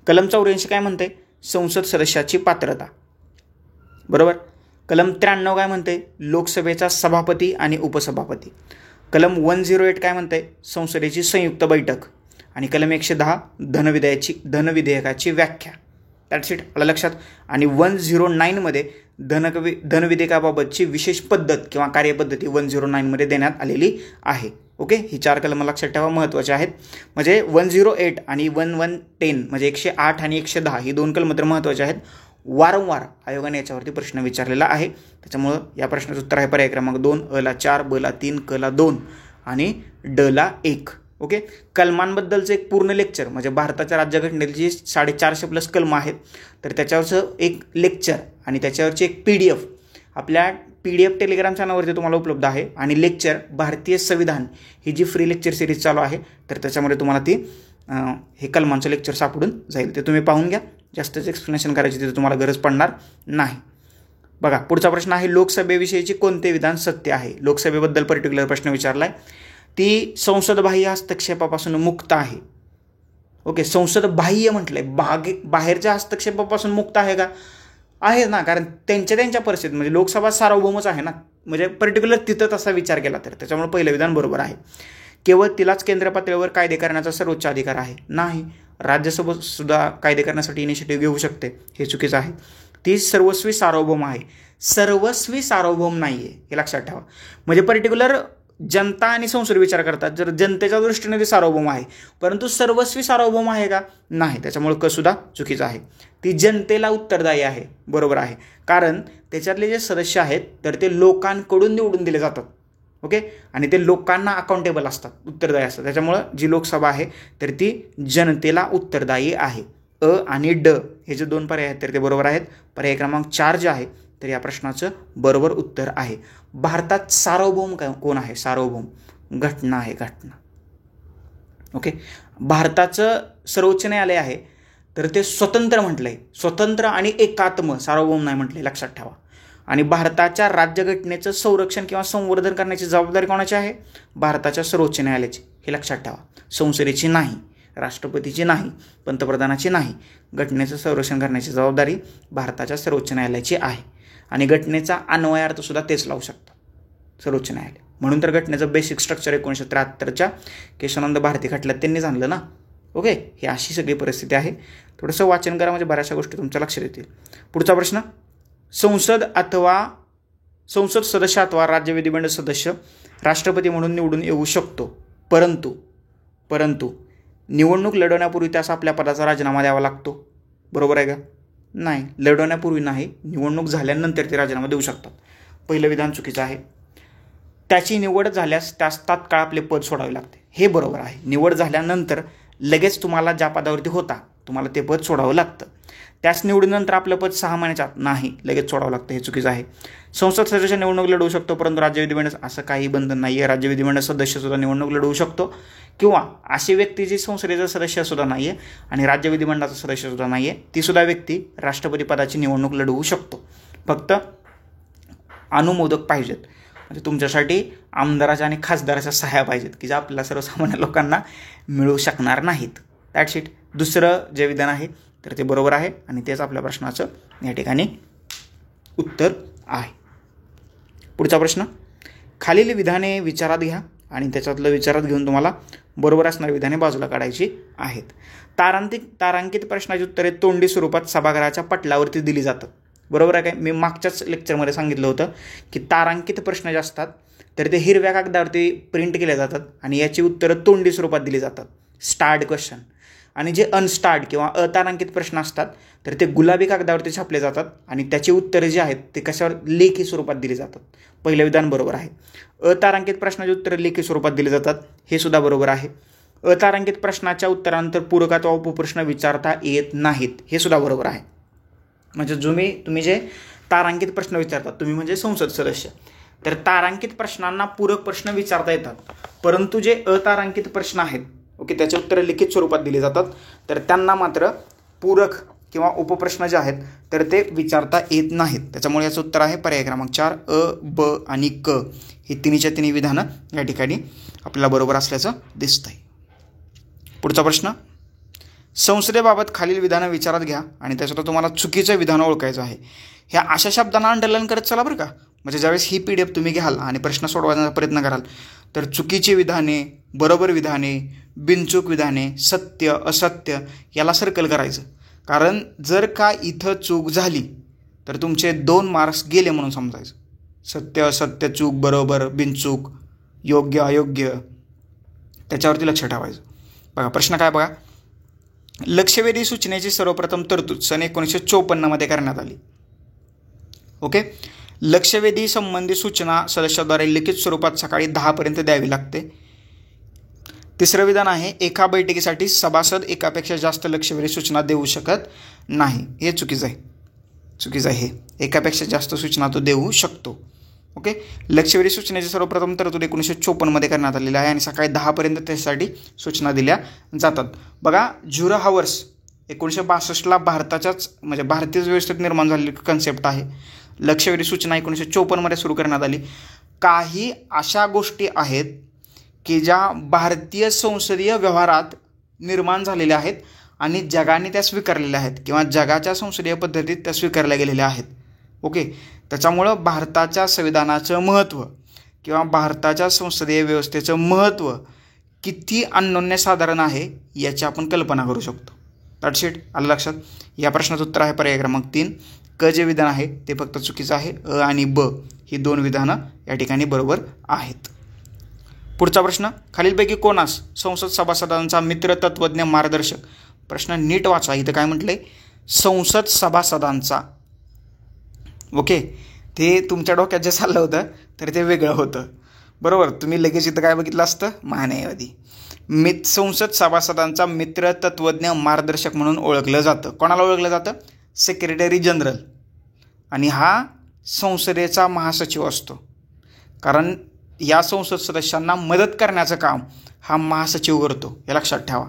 कलम 84 काय म्हणते? संसद सदस्याची पात्रता. बरोबर. कलम 93 काय म्हणते? लोकसभेचा सभापती आणि उपसभापती. कलम 108 काय म्हणते? संसदेची संयुक्त बैठक. आणि कलम 110 धनविधेयकाची व्याख्या. That's it. आलं लक्षात. आणि 109 मध्ये धनविधेयकाबाबतची विशेष पद्धत किंवा कार्यपद्धती 109 मध्ये देण्यात आलेली आहे. ओके, ही 4 कलमं लक्षात ठेवा, महत्त्वाचे आहेत. म्हणजे 108 आणि 1110 म्हणजे 108 आणि 110 ही 2 कलमं तर महत्त्वाचे आहेत. वारंवार आयोगाने याच्यावरती प्रश्न विचारलेला आहे. त्याच्यामुळं या प्रश्नाचं उत्तर आहे पर्याय क्रमांक 2. अ ला 4, ब ला 3, क ला 2 आणि ड ला 1. ओके, कलमांबद्दलचं एक पूर्ण लेक्चर म्हणजे भारताच्या राज्यघटनेची 450+ कलमं आहेत तर त्याच्यावरचं एक लेक्चर आणि त्याच्यावरची एक PDF आपल्या PDF टेलिग्राम चॅनलवरती तुम्हाला उपलब्ध आहे. आणि लेक्चर भारतीय संविधान ही जी फ्री लेक्चर सिरीज चालू आहे तर त्याच्यामध्ये तुम्हाला ती हे कलमांचं लेक्चर सापडून जाईल. ते तुम्ही पाहून घ्या. जास्तच एक्सप्लेनेशन करायची तिथे तुम्हाला गरज पडणार नाही. बघा पुढचा प्रश्न आहे लोकसभेविषयीची कोणते विधान सत्य आहे? लोकसभेबद्दल पर्टिक्युलर प्रश्न विचारला आहे. ती संसदबाह्य हस्तक्षेपापासून मुक्त आहे. ओके, संसदबाह्य म्हटलंय, बाहेरच्या हस्तक्षेपापासून मुक्त आहे का? आहे ना, कारण त्यांच्या परिस्थितीत म्हणजे लोकसभा सार्वभौमच आहे ना, म्हणजे पर्टिक्युलर तिथं तसा विचार केला तर त्याच्यामुळे पहिलं विधान बरोबर आहे. केवळ तिलाच केंद्र पातळीवर कायदे करण्याचा सर्वोच्च अधिकार आहे? नाही. राज्यसभा सुद्धा कायदे करण्यासाठी इनिशिएटिव्ह घेऊ शकते, हे चुकीचं आहे. ती सर्वस्वी सार्वभौम आहे. सर्वस्वी सार्वभौम नाही आहे, हे लक्षात ठेवा. म्हणजे पर्टिक्युलर जनता आणि संसद विचार करतात, जर जनतेच्या दृष्टीने ती सार्वभौम आहे, परंतु सर्वस्वी सार्वभौम आहे का? नाही. त्याच्यामुळे क सुद्धा चुकीचं आहे. ती जनतेला उत्तरदायी आहे, बरोबर आहे. कारण त्याच्यातले जे सदस्य आहेत तर ते लोकांकडून निवडून दिले जातात. ओके, आणि ते लोकांना अकाउंटेबल असतात, उत्तरदायी असतात. त्याच्यामुळं जी लोकसभा आहे तर ती जनतेला उत्तरदायी आहे. अ आणि ड हे जे दोन पर्याय आहेत तर ते बरोबर आहेत. पर्याय क्रमांक 4 जे आहे तर या प्रश्नाचं बरोबर उत्तर आहे. भारतात सार्वभौम कोण आहे? सार्वभौम घटना आहे, घटना. ओके, भारताचं सर्वोच्च न्यायालय आहे तर ते स्वतंत्र म्हटलंय, स्वतंत्र आणि एकात्म, सार्वभौम नाही म्हटलंय, लक्षात ठेवा. आणि भारताच्या राज्यघटनेचं संरक्षण किंवा संवर्धन करण्याची जबाबदारी कोणाची आहे? भारताच्या सर्वोच्च न्यायालयाची, हे लक्षात ठेवा. संसदेची नाही, राष्ट्रपतीची नाही, पंतप्रधानाची नाही. घटनेचं संरक्षण करण्याची जबाबदारी भारताच्या सर्वोच्च न्यायालयाची आहे. आणि घटनेचा अन्वयार्थ सुद्धा तेच लावू शकतात, सर्वोच्च न्यायालय. म्हणून तर घटनेचं बेसिक स्ट्रक्चर 1973च्या केशवानंद भारती खटल्यात त्यांनीच आणलं ना. ओके, ही अशी सगळी परिस्थिती आहे. थोडंसं वाचन करा म्हणजे बऱ्याचशा गोष्टी तुमच्या लक्षात येतील. पुढचा प्रश्न, संसद सदस्य अथवा राज्य विधिमंडळ सदस्य राष्ट्रपती म्हणून निवडून येऊ शकतो, परंतु निवडणूक लढवण्यापूर्वी त्यास आपल्या पदाचा राजीनामा द्यावा लागतो. बरोबर आहे का? नाही, लढवण्यापूर्वी नाही, निवडणूक झाल्यानंतर ते राजीनामा देऊ शकतात. पहिलं विधान चुकीचं आहे. त्याची निवड झाल्यास त्यास तात्काळ आपले पद सोडावे लागते, हे बरोबर आहे. निवड झाल्यानंतर लगेच तुम्हाला ज्या पदावरती होता तुम्हाला ते पद सोडावं लागतं. त्याच निवडीनंतर आपलं पद 6 महिन्याच्या आत नाही, लगेच सोडावं लागतं, हे चुकीचं आहे. संसद सदस्य निवडणूक लढवू शकतो, परंतु राज्य विधिमंडळ असं काही बंधन नाही आहे. राज्य विधिमंडळ सदस्य सुद्धा निवडणूक लढवू शकतो, किंवा अशी व्यक्ती जी संसदेचा सदस्य सुद्धा नाही आहे आणि राज्य विधिमंडळाचा सदस्य सुद्धा नाही आहे, ती सुद्धा व्यक्ती राष्ट्रपती पदाची निवडणूक लढवू शकतो. फक्त अनुमोदक पाहिजेत, म्हणजे तुमच्यासाठी आमदाराच्या आणि खासदाराच्या सहाय्या पाहिजेत, की ज्या आपल्याला सर्वसामान्य लोकांना मिळू शकणार नाहीत. That's it. दुसरं जे विधान आहे तर ते बरोबर आहे आणि तेच आपल्या प्रश्नाचं या ठिकाणी उत्तर आहे. पुढचा प्रश्न, खालील विधाने विचारात घ्या आणि त्याच्यातलं विचारात घेऊन तुम्हाला बरोबर असणारी विधाने बाजूला काढायची आहेत. तारांकित प्रश्नाची उत्तरे तोंडी स्वरूपात सभागृहाच्या पटलावरती दिली जातात. बरोबर आहे काय? मी मागच्याच लेक्चरमध्ये सांगितलं होतं की तारांकित प्रश्न जे असतात तर ते हिरव्या कागदावरती प्रिंट केले जातात आणि याची उत्तरं तोंडी स्वरूपात दिली जातात, स्टार्ड क्वेश्चन. आणि जे अनस्टार्ड किंवा अतारांकित प्रश्न असतात तर ते गुलाबी कागदावरती छापले जातात आणि त्याची उत्तरं जी आहेत ते कशावर? लेखी स्वरूपात दिली जातात. पहिलं विधान बरोबर आहे. अतारांकित प्रश्नाची उत्तरं लेखी स्वरूपात दिली जातात, हे सुद्धा बरोबर आहे. अतारांकित प्रश्नाच्या उत्तरानंतर पूरक अथवा उपप्रश्न विचारता येत नाहीत, हे सुद्धा बरोबर आहे. म्हणजे तुम्ही जे तारांकित प्रश्न विचारतात, तुम्ही म्हणजे संसद सदस्य, तर तारांकित प्रश्नांना पूरक प्रश्न विचारता येतात, परंतु जे अतारांकित प्रश्न आहेत ओके त्याचे उत्तरं लिखित स्वरूपात दिली जातात, तर त्यांना मात्र पूरक किंवा उपप्रश्न जे आहेत तर ते विचारता येत नाहीत. त्याच्यामुळे याचं उत्तर आहे पर्याय क्रमांक 4, अ, ब आणि क ही तिन्हीच्या तिन्ही विधानं या ठिकाणी आपल्याला बरोबर असल्याचं दिसतंय. पुढचा प्रश्न, संसदेबाबत खालील विधानं विचारात घ्या आणि त्याच्यात तुम्हाला चुकीचं विधान ओळखायचं आहे. ह्या अशा शब्दांना अंडरलाईन करत चला बरं का. म्हणजे ज्यावेळेस ही PDF तुम्ही घ्याल आणि प्रश्न सोडवण्याचा प्रयत्न कराल तर चुकीची विधाने, बरोबर विधाने, बिनचूक विधाने, सत्य असत्य याला सर्कल करायचं. कारण जर का इथं चूक झाली तर तुमचे 2 मार्क्स गेले म्हणून समजायचं. सत्य असत्य, चूक बरोबर, बिनचूक, योग्य अयोग्य त्याच्यावरती लक्ष ठेवायचं. बघा प्रश्न काय बघा, लक्षवेधी सूचनेची सर्वप्रथम तरतूद सन 1954 करण्यात आली. ओके, लक्षवेधी संबंधी सूचना सदस्याद्वारे लिखित स्वरूपात सकाळी 10 पर्यंत द्यावी लागते. तिसरं विधान आहे, एका बैठकीसाठी सभासद एकापेक्षा जास्त लक्षवेधी सूचना देऊ शकत नाही. हे चुकीचं आहे. हे एकापेक्षा जास्त सूचना तो देऊ शकतो. ओके, लक्षवेधी सूचनेची सर्वप्रथम तरतूद 1954 करण्यात आलेली आहे आणि सकाळी 10 पर्यंत त्यासाठी सूचना दिल्या जातात. बघा, झुरो हावर्स 1962 भारताच्याच म्हणजे भारतीय व्यवस्थेत निर्माण झालेली कन्सेप्ट आहे. लक्षवेधी सूचना 1954 सुरू करण्यात आली. काही अशा गोष्टी आहेत की ज्या भारतीय संसदीय व्यवहारात निर्माण झालेल्या आहेत आणि जगाने त्या स्वीकारलेल्या आहेत किंवा जगाच्या संसदीय पद्धतीत त्या स्वीकारल्या गेलेल्या आहेत. ओके, त्याच्यामुळं भारताच्या संविधानाचं महत्त्व किंवा भारताच्या संसदीय व्यवस्थेचं महत्त्व किती अनन्यसाधारण आहे याची आपण कल्पना करू शकतो. That's it. आलं लक्षात. या प्रश्नाचं उत्तर आहे पर्याय क्रमांक 3. क जे विधान आहे ते फक्त चुकीचं आहे. अ आणि ब ही 2 विधानं या ठिकाणी बरोबर आहेत. पुढचा प्रश्न, खालीलपैकी कोणास संसद सभासदांचा मित्र, तत्वज्ञ, मार्गदर्शक. प्रश्न नीट वाचा. इथं काय म्हटलंय? संसद सभासदांचा. ओके, ते तुमच्या डोक्यात जे चाललं होतं तर ते वेगळं होतं. बरोबर, तुम्ही लगेच इथं काय बघितलं असतं? महान्यायवादी. संसद सभासदांचा मित्र, तत्वज्ञ, मार्गदर्शक म्हणून ओळखलं जातं. कोणाला ओळखलं जातं? Secretary general. आणि हा संसदेचा महासचिव असतो. कारण या संसद सदस्यांना मदत करण्याचं काम हा महासचिव करतो, हे लक्षात ठेवा.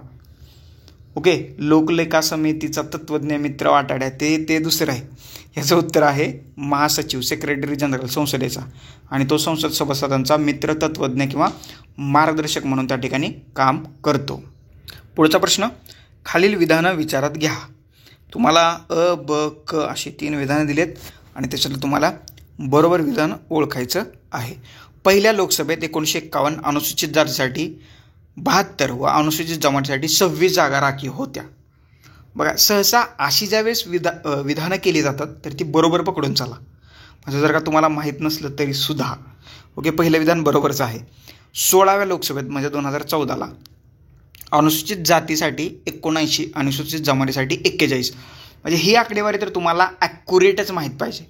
ओके, लोकलेखा समितीचा तत्वज्ञ मित्र वाटाड्या ते दुसरं आहे. याचं उत्तर आहे महासचिव, सेक्रेटरी जनरल संसदेचा. आणि तो संसद सभासदांचा मित्र, तत्वज्ञ किंवा मार्गदर्शक म्हणून त्या ठिकाणी काम करतो. पुढचा प्रश्न, खालील विधानं विचारात घ्या. तुम्हाला अ, ब, क अशी 3 विधानं दिलेत आणि त्याच्यातलं तुम्हाला बरोबर विधान ओळखायचं आहे. पहिल्या लोकसभेत 1951 अनुसूचित जातीसाठी 72 व अनुसूचित जमातीसाठी 26 जागा राखीव होत्या. बघा, सहसा अशी ज्यावेळेस विधानं केली जातात तर ती बरोबर पकडून चला. म्हणजे जर का तुम्हाला माहीत नसलं तरी सुद्धा ओके, पहिलं विधान बरोबरच आहे. 16व्या लोकसभेत म्हणजे 2014ला अनुसूचित जातीसाठी 79, अनुसूचित जमातीसाठी 41. म्हणजे ही आकडेवारी तर तुम्हाला ॲक्युरेटच माहीत पाहिजे.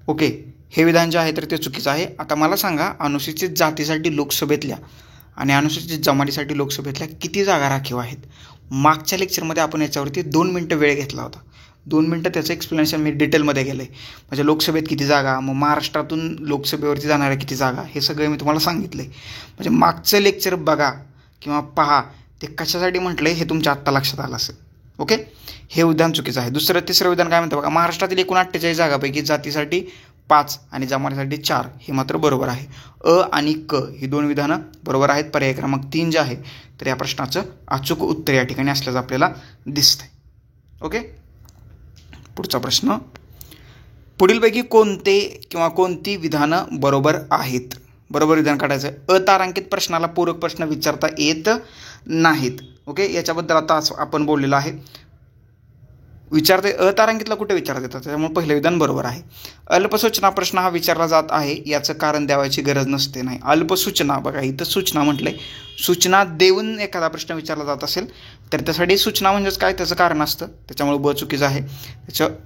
ओके, हे विधान जे आहे तर ते चुकीचं आहे. आता मला सांगा, अनुसूचित जातीसाठी लोकसभेतल्या आणि अनुसूचित जमातीसाठी लोकसभेतल्या किती जागा राखीव आहेत? मागच्या लेक्चरमध्ये आपण याच्यावरती 2 मिनटं वेळ घेतला होता. 2 मिनटं त्याचं एक्सप्लेनेशन मी डिटेलमध्ये केलं आहे. म्हणजे लोकसभेत किती जागा, मग महाराष्ट्रातून लोकसभेवरती जाणाऱ्या किती जागा, हे सगळं मी तुम्हाला सांगितलं आहे. म्हणजे मागचं लेक्चर बघा किंवा पहा, ते कशासाठी म्हटलं आहे हे तुमच्या आत्ता लक्षात आलं असेल. ओके, हे विधान चुकीचं आहे. तिसरं विधान काय म्हणतं बघा, महाराष्ट्रातील एकूण 48 जागापैकी जातीसाठी 5 आणि जमातीसाठी 4 हे मात्र बरोबर आहे. अ आणि क ही 2 विधानं बरोबर आहेत. पर्याय क्रमांक 3 जे आहे तर या प्रश्नाचं अचूक उत्तर या ठिकाणी असल्याचं आपल्याला दिसतंय. ओके, पुढचा प्रश्न, पुढीलपैकी कोणते किंवा कोणती विधानं बरोबर आहेत? बरोबर विधान काढायचं. अतारांकित प्रश्नाला पूरक प्रश्न विचारता येत नाहीत. ओके, याच्याबद्दल आता आपण बोललेलं आहे. विचारते अतारांकितला कुठे विचारता येतात, त्याच्यामुळे पहिलं विधान बरोबर आहे. अल्पसूचना प्रश्न हा विचारला जात आहे याचं कारण द्यावायची गरज नसते. नाही, अल्पसूचना बघा, इथं सूचना म्हटलंय. सूचना देऊन एखादा प्रश्न विचारला जात असेल तर त्यासाठी सूचना म्हणजेच काय, त्याचं कारण असतं. त्याच्यामुळे ब चुकीचं आहे. त्याचं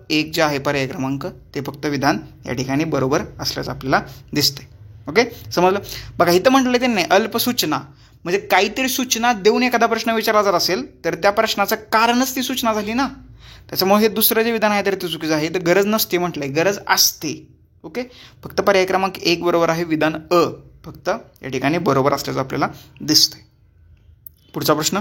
A1 जे आहे पर्याय क्रमांक ते फक्त विधान या ठिकाणी बरोबर असल्याचं आपल्याला दिसतंय. ओके, समजलं. बघा, इथं म्हटलं त्यांनी अल्पसूचना म्हणजे काहीतरी सूचना देऊन एखादा प्रश्न विचारला जात असेल तर त्या प्रश्नाचं कारणच ती सूचना झाली ना. त्याच्यामुळे हे दुसरं जे विधान आहे तर ते चुकीचं आहे. तर गरज नसते म्हटलंय, गरज असते. ओके, फक्त पर्याय क्रमांक 1 बरोबर आहे. विधान अ फक्त या ठिकाणी बरोबर असल्याचं आपल्याला दिसतंय. पुढचा प्रश्न,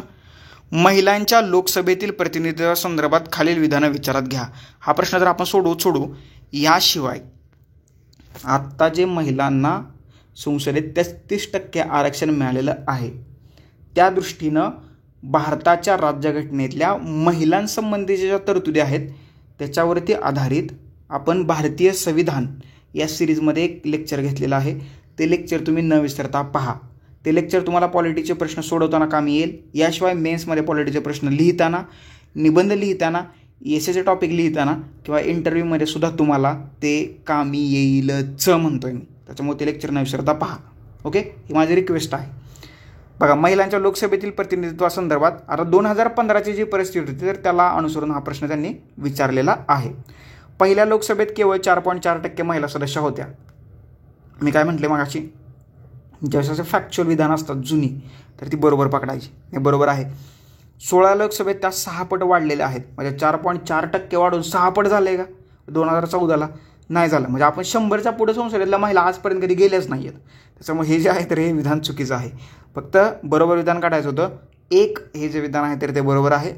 महिलांच्या लोकसभेतील प्रतिनिधित्वासंदर्भात खालील विधानं विचारात घ्या. हा प्रश्न जर आपण सोडू याशिवाय आत्ता जे महिलांना संसदेत 33% आरक्षण मिळालेलं आहे त्या दृष्टीनं भारताच्या राज्यघटनेतल्या महिलांसंबंधीच्या ज्या तरतुदी आहेत त्याच्यावरती आधारित आपण भारतीय संविधान या सिरीजमध्ये एक लेक्चर घेतलेलं आहे. ते लेक्चर तुम्ही न विसरता पहा. ते लेक्चर तुम्हाला पॉलिटीचे प्रश्न सोडवताना कामी येईल. याशिवाय मेन्समध्ये पॉलिटीचे प्रश्न लिहिताना, निबंध लिहिताना, एसेचे टॉपिक लिहिताना किंवा इंटरव्ह्यूमध्ये सुद्धा तुम्हाला ते कामी येईलच म्हणतोय मी. त्याच्यामुळे ते लेक्चर न विसरता पहा. ओके, ही माझी रिक्वेस्ट आहे. बघा, महिलांच्या लोकसभेतील प्रतिनिधित्वासंदर्भात आता 2015ची जी परिस्थिती होती तर त्याला अनुसरून हा प्रश्न त्यांनी विचारलेला आहे. पहिल्या लोकसभेत केवळ 4.4% महिला सदस्य होत्या. मी काय म्हटले मगाशी, ज्यावेळेस असे फॅक्च्युअल विधान असतात जुनी तर ती बरोबर पकडायची. हे बरोबर आहे. 16 लोकसभेत त्या 6 पट वाढलेल्या आहेत. म्हणजे 4.4% वाढून 6 पट झाले का? 2014ला नाही झालं. म्हणजे आपण 100च्या पुढे संसदेतल्या महिला आजपर्यंत कधी गेल्याच नाही आहेत. त्याच्यामुळे हे जे आहे तर हे विधान चुकीचं आहे. फक्त बरोबर विधान काढायचं होतं. 1 हे जे विधान आहे तर ते बरोबर आहे.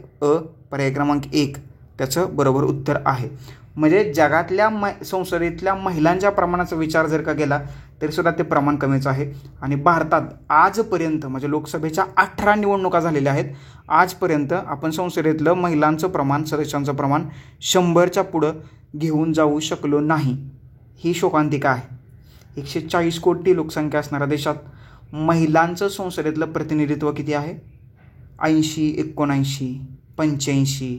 पर्याय क्रमांक 1 त्याचं बरोबर उत्तर आहे. म्हणजे जगातल्या संसदेतल्या महिलांच्या प्रमाणाचा विचार जर का केला तरीसुद्धा ते प्रमाण कमीच आहे. आणि भारतात आजपर्यंत म्हणजे लोकसभेच्या 18 निवडणुका झालेल्या आहेत. आजपर्यंत आपण संसदेतलं महिलांचं प्रमाण, सदस्यांचं प्रमाण 100च्या पुढं घेऊन जाऊ शकलो नाही. ही शोकांतिका आहे. 140 कोटी लोकसंख्या असणाऱ्या देशात महिलांचं संसदेतलं प्रतिनिधित्व किती आहे? 80, 79, 85.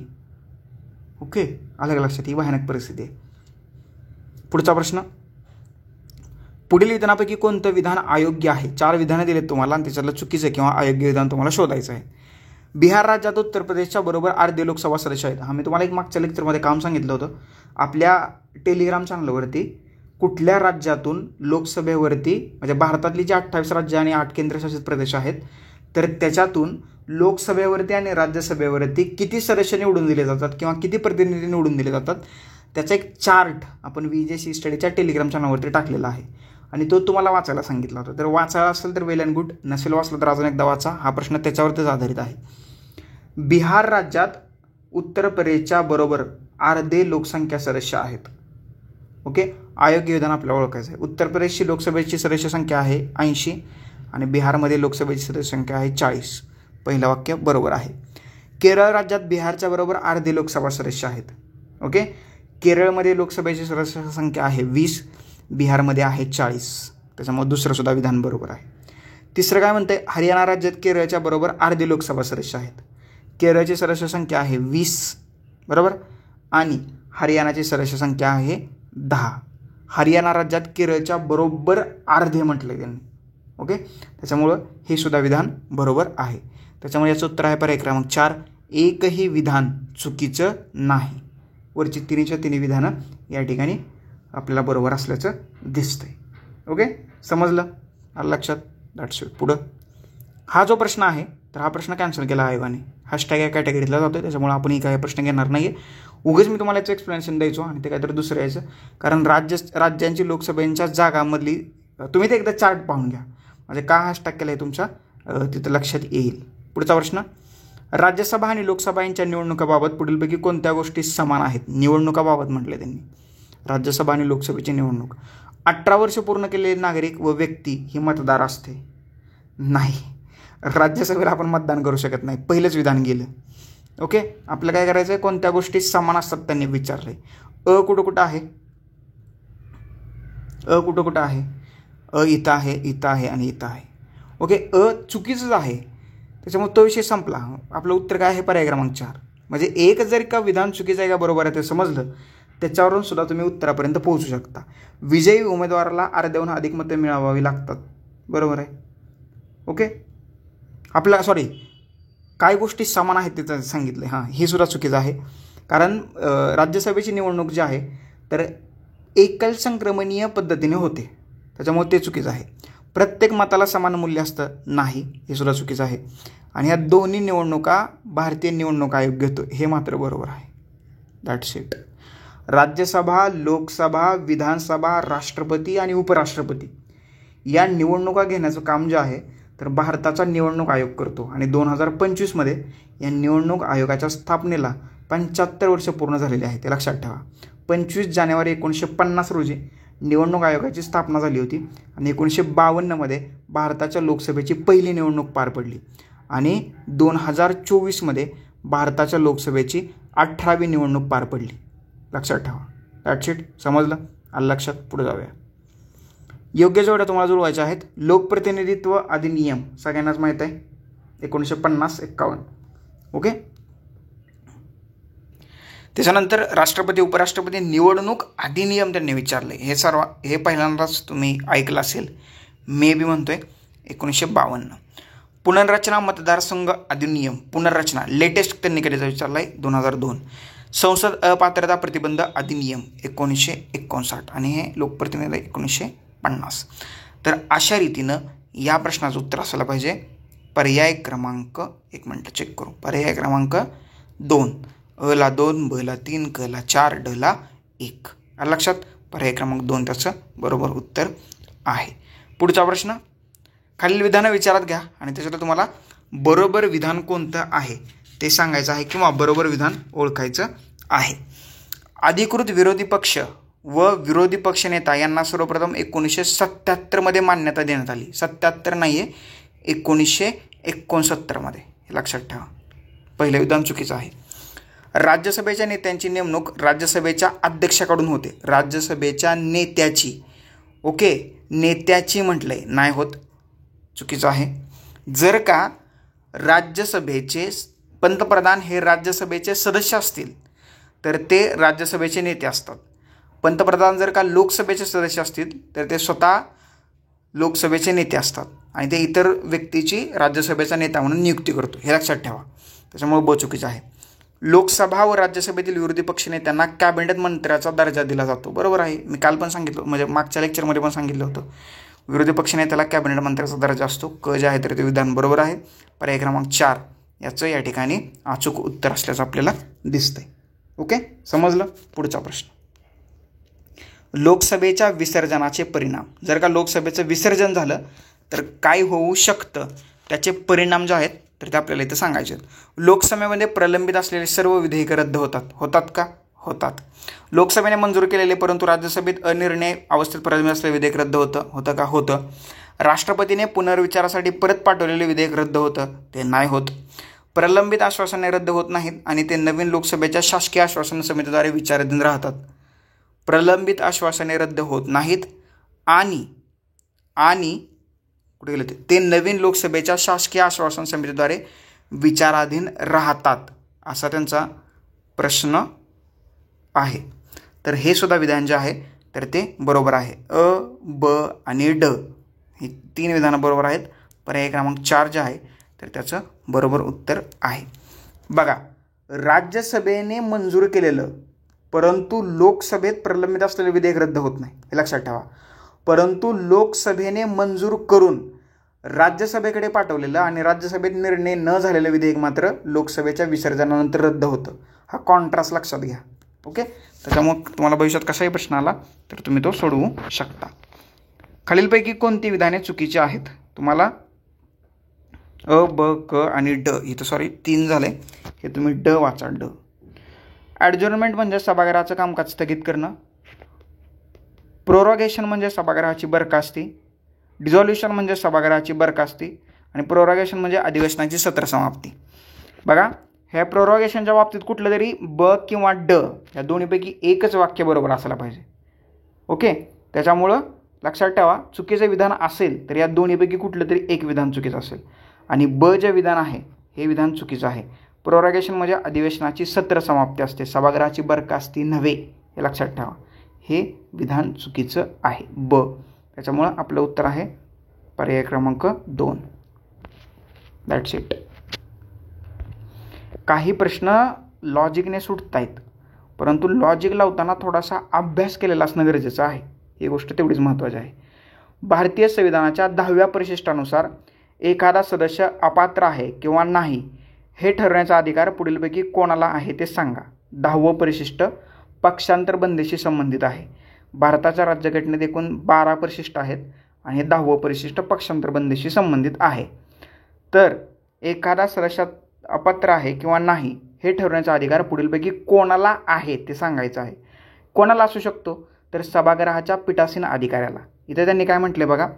ओके, अलग लक्षात, ही भयानक परिस्थिती आहे. पुढचा प्रश्न, पुढील विधानापैकी कोणतं विधान अयोग्य आहे? 4 विधानं दिलेत तुम्हाला आणि त्याच्यातलं चुकीचं किंवा अयोग्य विधान तुम्हाला शोधायचं आहे. बिहार राज्यात उत्तर प्रदेशच्या बरोबर अर्धे लोकसभा सदस्य आहेत. हा मी तुम्हाला एक मागच्या लेक्चरमध्ये काम सांगितलं होतं. आपल्या टेलिग्राम चॅनलवरती कुठल्या राज्यातून लोकसभेवरती, म्हणजे भारतातली जी 28 राज्य आणि 8 केंद्रशासित प्रदेश आहेत, तर त्याच्यातून लोकसभेवरती आणि राज्यसभेवरती किती सदस्य निवडून दिले जातात किंवा किती प्रतिनिधी निवडून दिले जातात, त्याचा एक चार्ट आपण VJC स्टडीच्या टेलिग्राम चॅनलवरती टाकलेला आहे आणि तो तुम्हाला वाचायला सांगितला होता. तर वाचायला असेल तर वेल अँड गुड, नसेल वाचलं तर अजून एकदा वाचा. हा प्रश्न त्याच्यावरतीच आधारित आहे. बिहार राज्यात उत्तर प्रदेशच्या बरोबर अर्धे लोकसंख्या सदस्य आहेत. ओके, अयोग्य विधान आपल्याला ओळखायचं आहे. उत्तर प्रदेशची लोकसभेची सदस्य संख्या आहे 80 आणि बिहारमध्ये लोकसभेची सदस्य संख्या आहे 40. पहिलं वाक्य बरोबर आहे. केरळ राज्यात बिहारच्या बरोबर अर्धे लोकसभा सदस्य आहेत. ओके, केरळमध्ये लोकसभेची सदस्य संख्या आहे 20, बिहारमध्ये आहे 40. त्याच्यामुळे दुसरं सुद्धा विधान बरोबर आहे. तिसरं काय म्हणतंय, हरियाणा राज्यात केरळच्या बरोबर अर्धे लोकसभा सदस्य आहेत. केरळची सदस्य संख्या आहे 20 बरोबर आणि हरियाणाची सदस्य संख्या आहे 10. हरियाणा राज्यात केरळच्या बरोबर अर्धे म्हटलं त्यांनी. ओके, त्याच्यामुळं हे सुद्धा विधान बरोबर आहे. त्याच्यामुळे याचं उत्तर आहे पर्याय क्रमांक 4. एकही विधान चुकीचं नाही. वरची तिन्हीच्या तिन्ही विधानं या ठिकाणी आपल्याला बरोबर असल्याचं दिसतंय. ओके, समजलं, आलं लक्षात? That's it. पुढं हा जो प्रश्न आहे तर हा प्रश्न कॅन्सल केला आयोगाने. हॅशटॅग या कॅटेगरीतला जातो, त्याच्यामुळे आपण ही काय प्रश्न घेणार नाही आहे. उगाच मी तुम्हाला याचं एक्सप्लेनेशन द्यायचो आणि ते काहीतरी दुसरं यायचं, कारण राज्यांची लोकसभेच्या जागांमधली तुम्ही ते एकदा चार्ट पाहून घ्या. म्हणजे का हॅशटॅग केला आहे तुमचा तिथं लक्षात येईल. पुढचा प्रश्न, राज्यसभा आणि लोकसभा यांच्या निवडणुकाबाबत पुढीलपैकी कोणत्या गोष्टी समान आहेत? निवडणुकाबाबत म्हटले त्यांनी. राज्यसभा आणि लोकसभेची निवडणूक. 18 वर्ष पूर्ण केलेले नागरिक व व्यक्ती ही मतदार असते? नाही, राज्यसभेला आपण मतदान करू शकत नाही. पहिलंच विधान गेलं. ओके, आपलं काय करायचं आहे, कोणत्या गोष्टी समान असतात त्यांनी विचारले. कुठं कुठं आहे? कुठं कुठं आहे? इथं आहे, इथं आहे आणि इथं आहे. ओके, चुकीचंच आहे, त्याच्यामुळे तो विषय संपला. आपलं उत्तर काय आहे? पर्याय क्रमांक 4. म्हणजे एक जर का विधान चुकीचं आहे का बरोबर आहे ते समजलं, त्याच्यावरून सुद्धा तुम्ही उत्तरापर्यंत पोहोचू शकता. विजयी उमेदवाराला अर्ध्याहून अधिक मते मिळवावी लागतात, बरोबर आहे. ओके, आपला काय गोष्टी समान आहेत ते सांगितलं. हां, हे सुद्धा चुकीचं आहे, कारण राज्यसभेची निवडणूक जी आहे तर एकल संक्रमणीय पद्धतीने होते, त्याच्यामुळे ते चुकीचं आहे. प्रत्येक मताला समान मूल्य असतं, नाही, हे सुद्धा चुकीचं आहे. आणि ह्या दोन्ही निवडणुका भारतीय निवडणूक आयोग घेतो, हे मात्र बरोबर आहे. That's it. राज्यसभा, लोकसभा, विधानसभा, राष्ट्रपती आणि उपराष्ट्रपती या निवडणुका घेण्याचं काम जे आहे तर भारताचा निवडणूक आयोग करतो. आणि 2025मध्ये या निवडणूक आयोगाच्या स्थापनेला 75 वर्ष पूर्ण झालेली आहे, ते लक्षात ठेवा. 25 जानेवारी 1950 रोजी निवडणूक आयोगाची स्थापना झाली होती आणि 1952मध्ये भारताच्या लोकसभेची पहिली निवडणूक पार पडली आणि 2024मध्ये भारताच्या लोकसभेची 18वी निवडणूक पार पडली. लक्षात ठेवा. That's it. समजलं, आलं लक्षात? पुढे जाऊया. योग्य जोड्या तुम्हाला जुळवायच्या आहेत. लोकप्रतिनिधित्व अधिनियम सगळ्यांनाच माहीत आहे, 1950-51. ओके, त्याच्यानंतर राष्ट्रपती उपराष्ट्रपती निवडणूक अधिनियम त्यांनी विचारले. हे पहिल्यांदाच तुम्ही ऐकलं असेल, मे बी म्हणतोय 1952. पुनर्रचना मतदारसंघ अधिनियम, पुनर्रचना लेटेस्ट त्यांनी कधीचा विचारला आहे 2002. संसद अपात्रता प्रतिबंध अधिनियम 1959 आणि हे लोकप्रतिनिधी 1950. तर अशा रीतीनं या प्रश्नाचं उत्तर असायला पाहिजे पर्याय क्रमांक, एक मिनटं चेक करू, पर्याय क्रमांक 2. अला 2, बला 3, कला 4, डला 1. लक्षात? पर्याय क्रमांक 2 त्याचं बरोबर उत्तर आहे. पुढचा प्रश्न, खालील विधानं विचारात घ्या आणि त्याच्यात तुम्हाला बरोबर विधान कोणतं आहे ते सांगायचं आहे किंवा बरोबर विधान ओळखायचं आहे. अधिकृत विरोधी पक्ष व विरोधी पक्षनेता यांना सर्वप्रथम 1977मध्ये मान्यता देण्यात आली. 77 नाही आहे, 1969मध्ये. हे लक्षात ठेवा. पहिलं विधान चुकीचं आहे. राज्यसभेच्या नेत्यांची नेमणूक राज्यसभेच्या अध्यक्षाकडून होते. राज्यसभेच्या नेत्याची, ओके, नेत्याची म्हटलंय, नाही होत, चुकीचं आहे. जर का राज्यसभेचे पंतप्रधान हे राज्यसभेचे सदस्य असतील तर ते राज्यसभेचे नेते असतात. पंतप्रधान जर का लोकसभेचे सदस्य असतील तर ते स्वतः लोकसभेचे नेते असतात आणि ते इतर व्यक्तीची राज्यसभेचा नेता म्हणून नियुक्ती करतो. हे लक्षात ठेवा. त्याच्यामुळे ब चुकीचं आहे. लोकसभा व राज्यसभेतील विरोधी पक्षनेत्यांना कॅबिनेट मंत्र्याचा दर्जा दिला जातो. बरोबर आहे. मी काल पण सांगितलं, म्हणजे मागच्या लेक्चरमध्ये पण सांगितलं होतं. विरोधी पक्षनेत्याला कॅबिनेट मंत्र्याचा दर्जा असतो. क जे आहे तर ते विधान बरोबर आहे. पर्याय क्रमांक 4 याचं या ठिकाणी अचूक उत्तर असल्याचं आपल्याला दिसतंय. ओके, समजलं. पुढचा प्रश्न, लोकसभेच्या विसर्जनाचे परिणाम. जर का लोकसभेचं विसर्जन झालं तर काय होऊ शकतं, त्याचे परिणाम जे आहेत तर ते आपल्याला इथं सांगायचे आहेत. लोकसभेमध्ये प्रलंबित असलेले सर्व विधेयक रद्द होतात का? होतात. लोकसभेने मंजूर केलेले परंतु राज्यसभेत अनिर्णय अवस्थेत प्रलंबित असलेले विधेयक रद्द होतं का? होतं. राष्ट्रपतीने पुनर्विचारासाठी परत पाठवलेले विधेयक रद्द होतं, ते नाही होत. प्रलंबित आश्वासने रद्द होत नाहीत आणि ते नवीन लोकसभेच्या शासकीय आश्वासन समितीद्वारे विचाराधीन राहतात. प्रलंबित आश्वासने रद्द होत नाहीत आणि कुठे गेले ते नवीन लोकसभेच्या शासकीय आश्वासन समितीद्वारे विचाराधीन राहतात, असा त्यांचा प्रश्न आहे. तर हे सुद्धा विधान जे आहे तर ते बरोबर आहे. अ, ब आणि ड ही 3 विधानं बरोबर आहेत. पर्याय क्रमांक 4 जे आहे तर त्याचं बरोबर उत्तर आहे. बघा, राज्यसभेने मंजूर केलेलं परंतु लोकसभेत प्रलंबित असलेले विधेयक रद्द होत नाही, हे लक्षात ठेवा. परंतु लोकसभेने मंजूर करून राज्यसभेकडे पाठवलेलं आणि राज्यसभेत निर्णय न झालेलं विधेयक मात्र लोकसभेच्या विसर्जनानंतर रद्द होतं. हा कॉन्ट्रास्ट लक्षात घ्या. ओके, त्याच्यामुळे तुम्हाला भविष्यात कसाही प्रश्न आला तर तुम्ही तो सोडवू शकता. खालीलपैकी कोणती विधाने चुकीची आहेत? तुम्हाला अ, ब, क आणि ड, इथं सॉरी 3 झाले, हे तुम्ही ड वाचा. ड. ॲडजर्नमेंट म्हणजे सभागृहाचं कामकाज स्थगित करणं. प्रोरोगेशन म्हणजे सभागृहाची बरखास्ती. डिझॉल्युशन म्हणजे सभागृहाची बरखास्ती आणि प्रोरोगेशन म्हणजे अधिवेशनाची सत्र समाप्ती. बघा, ह्या प्रोरोगेशनच्या बाबतीत कुठलं तरी ब किंवा ड या दोन्हीपैकी एकच वाक्य बरोबर असायला पाहिजे. ओके, त्याच्यामुळं लक्षात ठेवा, चुकीचं विधान असेल तर या दोन्हीपैकी कुठलं तरी एक विधान चुकीचं असेल आणि ब जे विधान आहे हे विधान चुकीचं आहे. प्रोरोगेशन म्हणजे अधिवेशनाची सत्र समाप्ती असते, सभागृहाची बरखास्ती नव्हे, हे लक्षात ठेवा. हे विधान चुकीचं आहे ब. त्याच्यामुळं आपलं उत्तर आहे पर्याय क्रमांक 2. That's it. काही प्रश्न लॉजिकने सुटत आहेत, परंतु लॉजिक लावताना थोडासा अभ्यास केलेला असणं गरजेचं आहे. ही गोष्ट तेवढीच महत्त्वाची आहे. भारतीय संविधानाच्या 10व्या परिशिष्टानुसार एखादा सदस्य अपात्र आहे किंवा नाही हे ठरवण्याचा अधिकार पुढीलपैकी कोणाला आहे ते सांगा. 10वं परिशिष्ट पक्षांतर बंदीशी संबंधित आहे. भारताच्या राज्यघटनेत एकूण 12 परिशिष्ट आहेत आणि हे 10वं परिशिष्ट पक्षांतर बंदीशी संबंधित आहे. तर एखादा सदस्य अपात्र आहे किंवा नाही हे ठरवण्याचा अधिकार पुढीलपैकी कोणाला आहे ते सांगायचं आहे. कोणाला असू शकतो तर सभागृहाच्या पीठासीन अधिकाऱ्याला. इथे त्यांनी काय म्हटले बघा,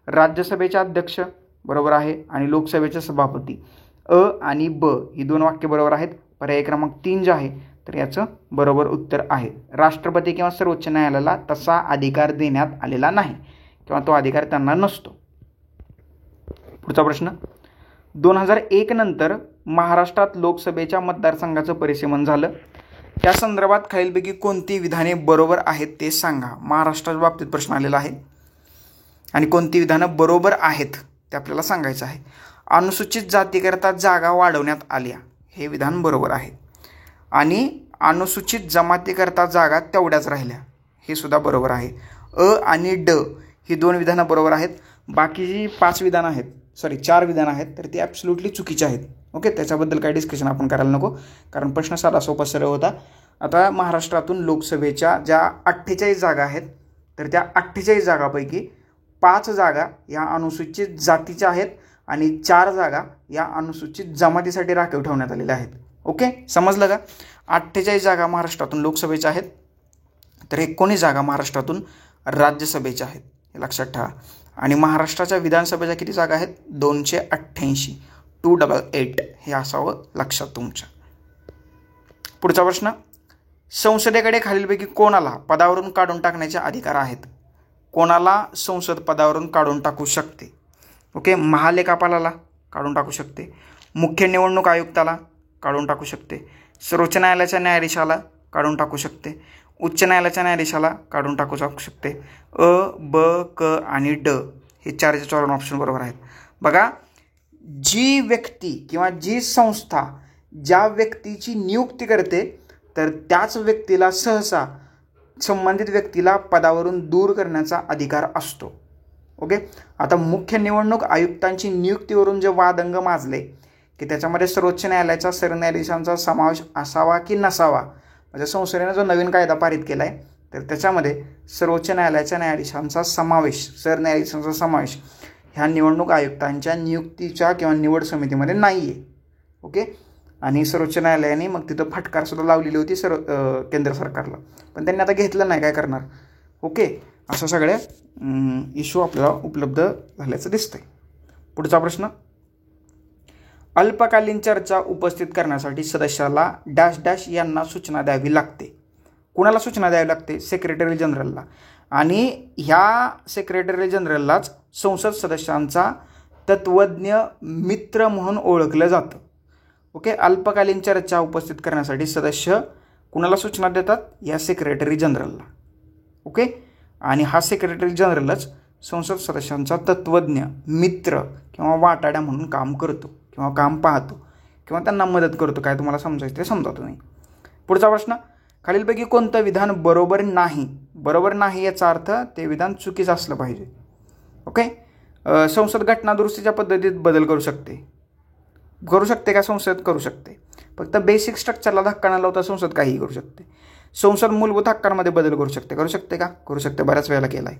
राज्यसभेचे अध्यक्ष बरोबर आहे आणि लोकसभेचे सभापती. अ आणि ब ही 2 वाक्य बरोबर आहेत. पर्याय क्रमांक 3 जे आहे तर याचं बरोबर उत्तर आहे. राष्ट्रपती किंवा सर्वोच्च न्यायालयाला तसा अधिकार देण्यात आलेला नाही किंवा तो अधिकार त्यांना नसतो. पुढचा प्रश्न, 2001 नंतर महाराष्ट्रात लोकसभेच्या मतदारसंघाचं परिसीमन झालं. त्या संदर्भात खालीलपैकी कोणती विधाने बरोबर आहेत ते सांगा. महाराष्ट्राच्या बाबतीत प्रश्न आलेला आहे आणि कोणती विधानं बरोबर आहेत ते आपल्याला सांगायचं आहे. अनुसूचित जातीकरता जागा वाढवण्यात आल्या, हे विधान बरोबर आहे. आणि अनुसूचित जमातीकरता जागा तेवढ्याच राहिल्या, हे सुद्धा बरोबर आहे. अ आणि ड ही 2 विधानं बरोबर आहेत. बाकीची 4 विधानं आहेत तर ती ॲब्सोल्युटली चुकीची आहेत. ओके, त्याच्याबद्दल काही डिस्कशन आपण करायला नको, कारण प्रश्न साधा सोपा सरळ होता. आता महाराष्ट्रातून लोकसभेच्या ज्या 48 जागा आहेत तर त्या 48 जागापैकी 5 जागा या अनुसूचित जातीच्या आहेत आणि 4 जागा या अनुसूचित जमातीसाठी राखीव ठेवण्यात आलेल्या आहेत. ओके, समजलं का? 48 जागा महाराष्ट्रातून लोकसभेच्या आहेत तर 19 जागा महाराष्ट्रातून राज्यसभेच्या आहेत, हे लक्षात ठेवा. आणि महाराष्ट्राच्या विधानसभेच्या किती जागा आहेत? 288, 288 हे असावं लक्षात तुमच्या. पुढचा प्रश्न, संसदेकडे खालीलपैकी कोणाला पदावरून काढून टाकण्याचे अधिकार आहेत? कोणाला संसद पदावरून काढून टाकू शकते? ओके, महालेखापालाला काढून टाकू शकते, मुख्य निवडणूक आयुक्ताला काढून टाकू शकते, सर्वोच्च न्यायालयाच्या न्यायाधीशाला काढून टाकू शकते, उच्च न्यायालयाच्या न्यायाधीशाला काढून टाकू शकते. अ, ब, क आणि ड हे 4 ऑप्शन बरोबर आहेत. बघा, जी व्यक्ती किंवा जी संस्था ज्या व्यक्तीची नियुक्ती करते तर त्याच व्यक्तीला सहसा संबंधित व्यक्तीला पदावरून दूर करण्याचा अधिकार असतो. ओके, आता मुख्य निवडणूक आयुक्तांची नियुक्तीवरून जे वादंग माजले की त्याच्यामध्ये सर्वोच्च न्यायालयाच्या सरन्यायाधीशांचा समावेश असावा की नसावा, म्हणजे संसदेने जो नवीन कायदा पारित केला आहे तर त्याच्यामध्ये सर्वोच्च न्यायालयाच्या न्यायाधीशांचा समावेश, सरन्यायाधीशांचा समावेश ह्या निवडणूक आयुक्तांच्या नियुक्तीच्या किंवा निवड समितीमध्ये नाही आहे. ओके, आणि सर्वोच्च न्यायालयाने मग तिथं फटकारसुद्धा लावलेली होती केंद्र सरकारला, पण त्यांनी आता घेतलं नाही, काय करणार. ओके, अशा सगळ्या इश्यू आपल्याला उपलब्ध झाल्याचं दिसतंय. पुढचा प्रश्न, अल्पकालीन चर्चा उपस्थित करण्यासाठी सदस्याला डॅश डॅश यांना सूचना द्यावी लागते. कुणाला सूचना द्यावी लागते? सेक्रेटरी जनरलला. आणि ह्या सेक्रेटरी जनरललाच संसद सदस्यांचा तत्वज्ञ मित्र म्हणून ओळखलं जातं. ओके, अल्पकालीन चर्चा उपस्थित करण्यासाठी सदस्य कुणाला सूचना देतात? या सेक्रेटरी जनरलला. ओके, आणि हा सेक्रेटरी जनरलच संसद सदस्यांचा तत्वज्ञ मित्र किंवा वाटाड्या म्हणून काम करतो किंवा काम पाहतो किंवा त्यांना मदत करतो. काय तुम्हाला समजायचं ते समजा तुम्ही. पुढचा प्रश्न, खालीलपैकी कोणतं विधान बरोबर नाही? बरोबर नाही याचा अर्थ ते विधान चुकीचं असलं पाहिजे. ओके, संसद घटना दुरुस्तीच्या पद्धतीत बदल करू शकते. करू शकते का संसद? करू शकते. फक्त बेसिक स्ट्रक्चरला धक्का न लावता संसद काहीही करू शकते. संसद मूलभूत हक्कांमध्ये बदल करू शकते. करू शकते का? करू शकते, बऱ्याच वेळेला केला आहे.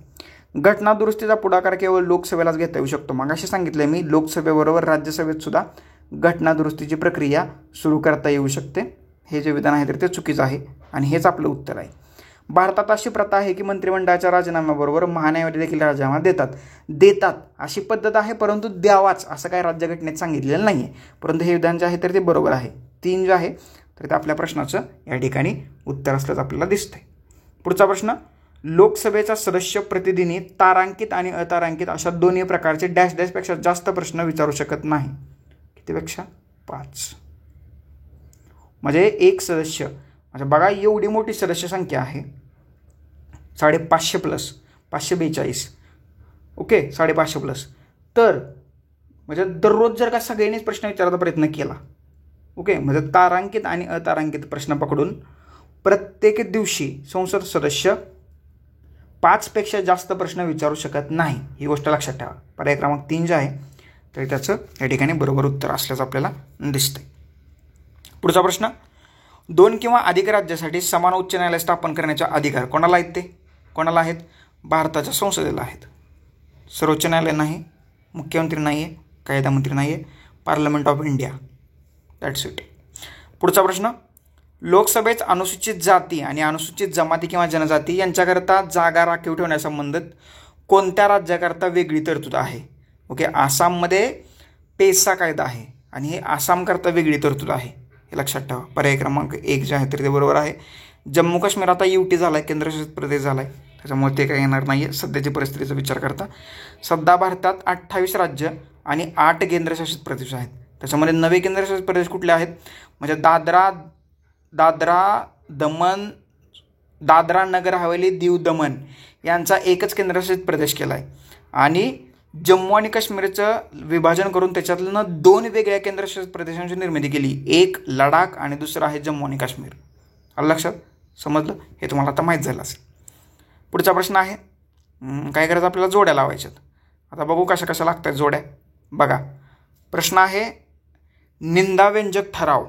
घटना दुरुस्तीचा पुढाकार केवळ लोकसभेलाच घेता येऊ शकतो. मग असे सांगितले मी, लोकसभेबरोबर राज्यसभेत सुद्धा घटना दुरुस्तीची प्रक्रिया सुरू करता येऊ शकते. हे जे विधान आहे तर ते चुकीचं आहे आणि हेच आपलं उत्तर आहे. भारतात अशी प्रथा आहे की मंत्रिमंडळाच्या राजीनाम्याबरोबर महान्यायवादी देखील राजीनामा देतात अशी पद्धत आहे, परंतु द्यावाच असं काय राज्यघटनेत सांगितलेलं नाही आहे. परंतु हे विधान जे आहे तर ते बरोबर आहे. 3 जे आहे तर ते आपल्या प्रश्नाचं या ठिकाणी उत्तर असल्याचं आपल्याला दिसतंय. पुढचा प्रश्न, लोकसभेचा सदस्य प्रतिनिधी तारांकित आणि अतारांकित अशा दोन्ही प्रकारचे डॅश डॅशपेक्षा जास्त प्रश्न विचारू शकत नाही. कितीपेक्षा? 5. म्हणजे एक सदस्य, म्हणजे बघा एवढी मोठी सदस्य संख्या आहे, 550+, 542. ओके, 550+. तर म्हणजे दररोज जर का सगळ्यांनीच प्रश्न विचारायचा प्रयत्न केला, ओके, म्हणजे तारांकित आणि अतारांकित प्रश्न पकडून प्रत्येक दिवशी संसद सदस्य 5पेक्षा जास्त प्रश्न विचारू शकत नाही. ही गोष्ट लक्षात ठेवा. पर्याय क्रमांक 3 जे आहे तर त्याचं या ठिकाणी बरोबर उत्तर असल्याचं आपल्याला दिसतंय. पुढचा प्रश्न, 2 किंवा अधिक राज्यासाठी समान उच्च न्यायालय स्थापन करण्याचे अधिकार कोणाला आहेत? ते कोणाला आहेत? भारताच्या संसदेला आहेत. सर्वोच्च न्यायालय नाही, मुख्यमंत्री नाही आहे, कायदा मंत्री नाही आहे, parliament of India. That's it. पुढचा प्रश्न, लोकसभेत अनुसूचित जाती आणि अनुसूचित जमाती किंवा जनजाती यांच्याकरता जागा राखीव ठेवण्यासंबंधित कोणत्या राज्याकरता वेगळी तरतूद आहे? ओके, आसाममध्ये पेसा कायदा आहे आणि हे आसामकरता वेगळी तरतूद आहे, हे लक्षात ठेवा. पर्याय क्रमांक 1 जे आहे तर ते बरोबर आहे. जम्मू काश्मीर आता UT झाला आहे, केंद्रशासित प्रदेश झाला आहे, त्याच्यामुळे ते काही येणार नाही आहे सध्याच्या परिस्थितीचा विचार करता. सध्या भारतात 28 राज्य आणि 8 केंद्रशासित प्रदेश आहेत. त्याच्यामध्ये नवे केंद्रशासित प्रदेश कुठले आहेत? म्हणजे दादरा नगर हवेली दीव दमण यांचा एकच केंद्रशासित प्रदेश केला आहे आणि जम्मू आणि काश्मीरचं विभाजन करून त्याच्यातलं 2 वेगळ्या केंद्रशासित प्रदेशांची निर्मिती केली. एक लडाख आणि दुसरं आहे जम्मू आणि काश्मीर. आलं लक्षात? समजलं? हे तुम्हाला आता माहीत झालं असेल. पुढचा प्रश्न आहे, काय करायचं आपल्याला? जोड्या लावायच्यात. आता बघू कशा कशा लागतात जोड्या. बघा, प्रश्न आहे निंदाव्यंजक ठराव.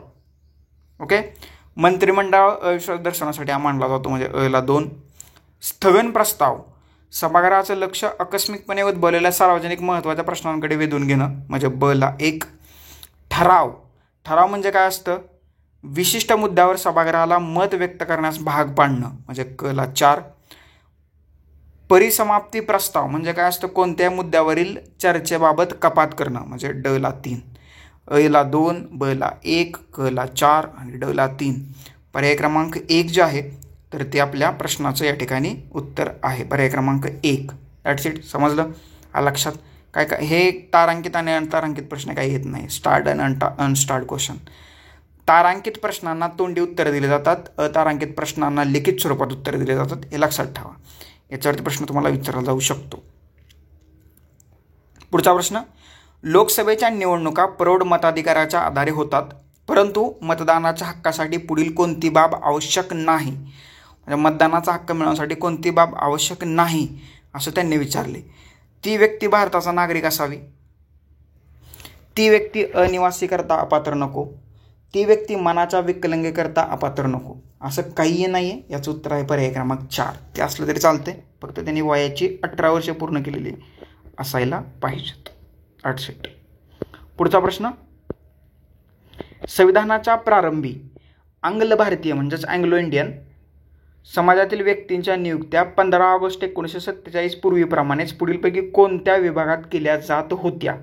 ओके, मंत्रिमंडळ दर्शनासाठी मांडला जातो, म्हणजे अला 2. स्थगन प्रस्ताव, सभागृहाचं लक्ष आकस्मिकपणे उद्भवलेल्या सार्वजनिक महत्त्वाच्या प्रश्नांकडे वेधून घेणं, म्हणजे बला 1. ठराव म्हणजे काय असतं? विशिष्ट मुद्द्यावर सभागृहाला मत व्यक्त करण्यास भाग पाडणं, म्हणजे कला 4. परिसमाप्ती प्रस्ताव म्हणजे काय असतं? कोणत्या मुद्द्यावरील चर्चेबाबत कपात करणं, म्हणजे डला 3. अला 2, बला 1, कला 4 आणि डला 3. पर्याय क्रमांक 1 जे आहे तर ते आपल्या प्रश्नाचं या ठिकाणी उत्तर आहे. पर्याय क्रमांक 1. That's it. समजलं? लक्षात? काय काय हे तारांकित आणि अनतारांकित प्रश्न काही येत नाही. स्टार्ड आणि अनस्टार्ड क्वेश्चन. तारांकित प्रश्नांना तोंडी उत्तरं दिली जातात, अतारांकित प्रश्नांना लिखित स्वरूपात उत्तरं दिली जातात. हे लक्षात ठेवा. याच्यावरती प्रश्न तुम्हाला विचारला जाऊ शकतो. पुढचा प्रश्न, लोकसभेच्या निवडणुका प्रौढ मताधिकाराच्या आधारे होतात, परंतु मतदानाच्या हक्कासाठी पुढील कोणती बाब आवश्यक नाही. म्हणजे मतदानाचा हक्क मिळवण्यासाठी कोणती बाब आवश्यक नाही असं त्यांनी विचारले. ती व्यक्ती भारताचा नागरिक असावी, ती व्यक्ती अनिवासी करता अपात्र नको, ती व्यक्ती मनाच्या विकलांगीकरता अपात्र नको. असं काहीही नाही आहे. याचं उत्तर आहे पर्याय क्रमांक 4. ते असलं तरी चालते, फक्त त्यांनी वयाची 18 वर्षे पूर्ण केलेली असायला पाहिजेत. 68. पुढचा प्रश्न, संविधानाच्या प्रारंभी आंग्ल भारतीय म्हणजेच अँग्लो इंडियन समाजातील व्यक्तींच्या नियुक्त्या 15 ऑगस्ट 1947 पूर्वीप्रमाणेच पुढीलपैकी कोणत्या विभागात केल्या जात होत्या.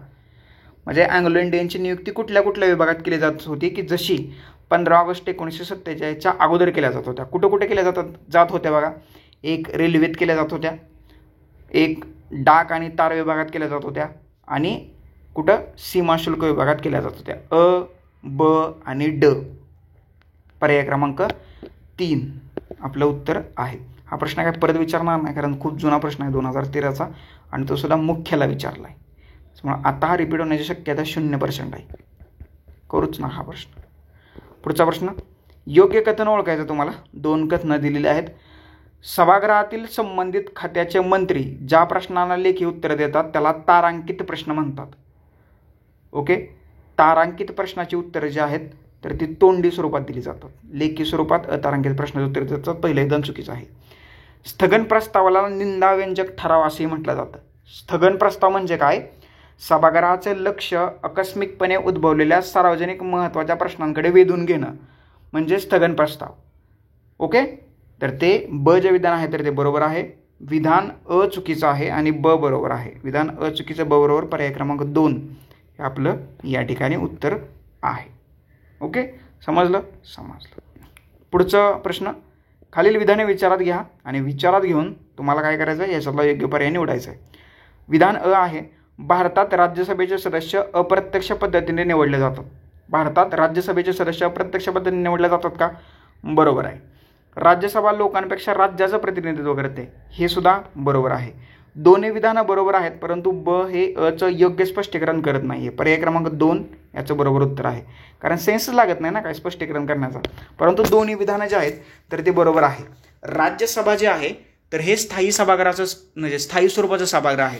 म्हणजे अँग्लो इंडियनची नियुक्ती कुठल्या कुठल्या विभागात केली जात होती की जशी 15 ऑगस्ट 1947च्या अगोदर केल्या जात होत्या. कुठं कुठे केल्या जात होत्या बघा. एक रेल्वेत केल्या जात होत्या, एक डाक आणि तार विभागात केल्या जात होत्या, आणि कुठं सीमाशुल्क विभागात केल्या जात होत्या. अ, ब आणि ड. पर्याय क्रमांक 3 आपलं उत्तर आहे. हा प्रश्न काय परत विचारणार नाही, कारण खूप जुना प्रश्न आहे 2013चा, आणि तो सुद्धा मुख्याला विचारला आहे. त्यामुळे आता हा रिपीट होण्याची शक्यता 0% आहे. करूच ना हा प्रश्न. पुढचा प्रश्न, योग्य कथन ओळखायचं तुम्हाला. 2 कथनं दिलेली आहेत. सभागृहातील संबंधित खात्याचे मंत्री ज्या प्रश्नांना लेखी उत्तर देतात त्याला तारांकित प्रश्न म्हणतात. ओके, तारांकित प्रश्नाची उत्तरं जी आहेत तर ती तोंडी स्वरूपात दिली जातात. लेखी स्वरूपात अतारांकित प्रश्नाचे उत्तर देतात. पहिलं एकदम चुकीचं आहे. स्थगन प्रस्तावाला निंदाव्यंजक ठराव असेही म्हटलं जातं. स्थगन प्रस्ताव म्हणजे काय? सभागृहाचे लक्ष आकस्मिकपणे उद्भवलेल्या सार्वजनिक महत्त्वाच्या प्रश्नांकडे वेधून घेणं म्हणजे स्थगन प्रस्ताव. ओके, तर ते ब जे विधान आहे तर ते बरोबर आहे. विधान अ चुकीचं आहे आणि ब बरोबर आहे. विधान अ चुकीचं, ब बरोबर. पर्याय क्रमांक 2 हे आपलं या ठिकाणी उत्तर आहे. ओके, समजलं? पुढचा प्रश्न, खालील विधाने विचारात घ्या आणि विचारात घेऊन तुम्हाला काय करायचं आहे याच्यातला योग्य पर्याय निवडायचा आहे. विधान अ आहे, भारतात राज्यसभेचे सदस्य अप्रत्यक्ष पद्धतीने निवडले जातात. भारतात राज्यसभेचे सदस्य अप्रत्यक्ष पद्धतीने निवडले जातात का? बरोबर आहे. राज्यसभा लोकांपेक्षा राज्याचं प्रतिनिधित्व करते, हे सुद्धा बरोबर आहे. दोन्ही विधानं बरोबर आहेत, परंतु ब हे अचं योग्य स्पष्टीकरण करत नाही आहे. पर्याय क्रमांक 2 याचं बरोबर उत्तर आहे, कारण सेन्स लागत नाही ना काय स्पष्टीकरण करण्याचा. परंतु दोन्ही विधानं जे आहेत तर ते बरोबर आहे. राज्यसभा जे आहे तर हे स्थायी सभागृहाचं म्हणजे स्थायी स्वरूपाचं सभागृह आहे.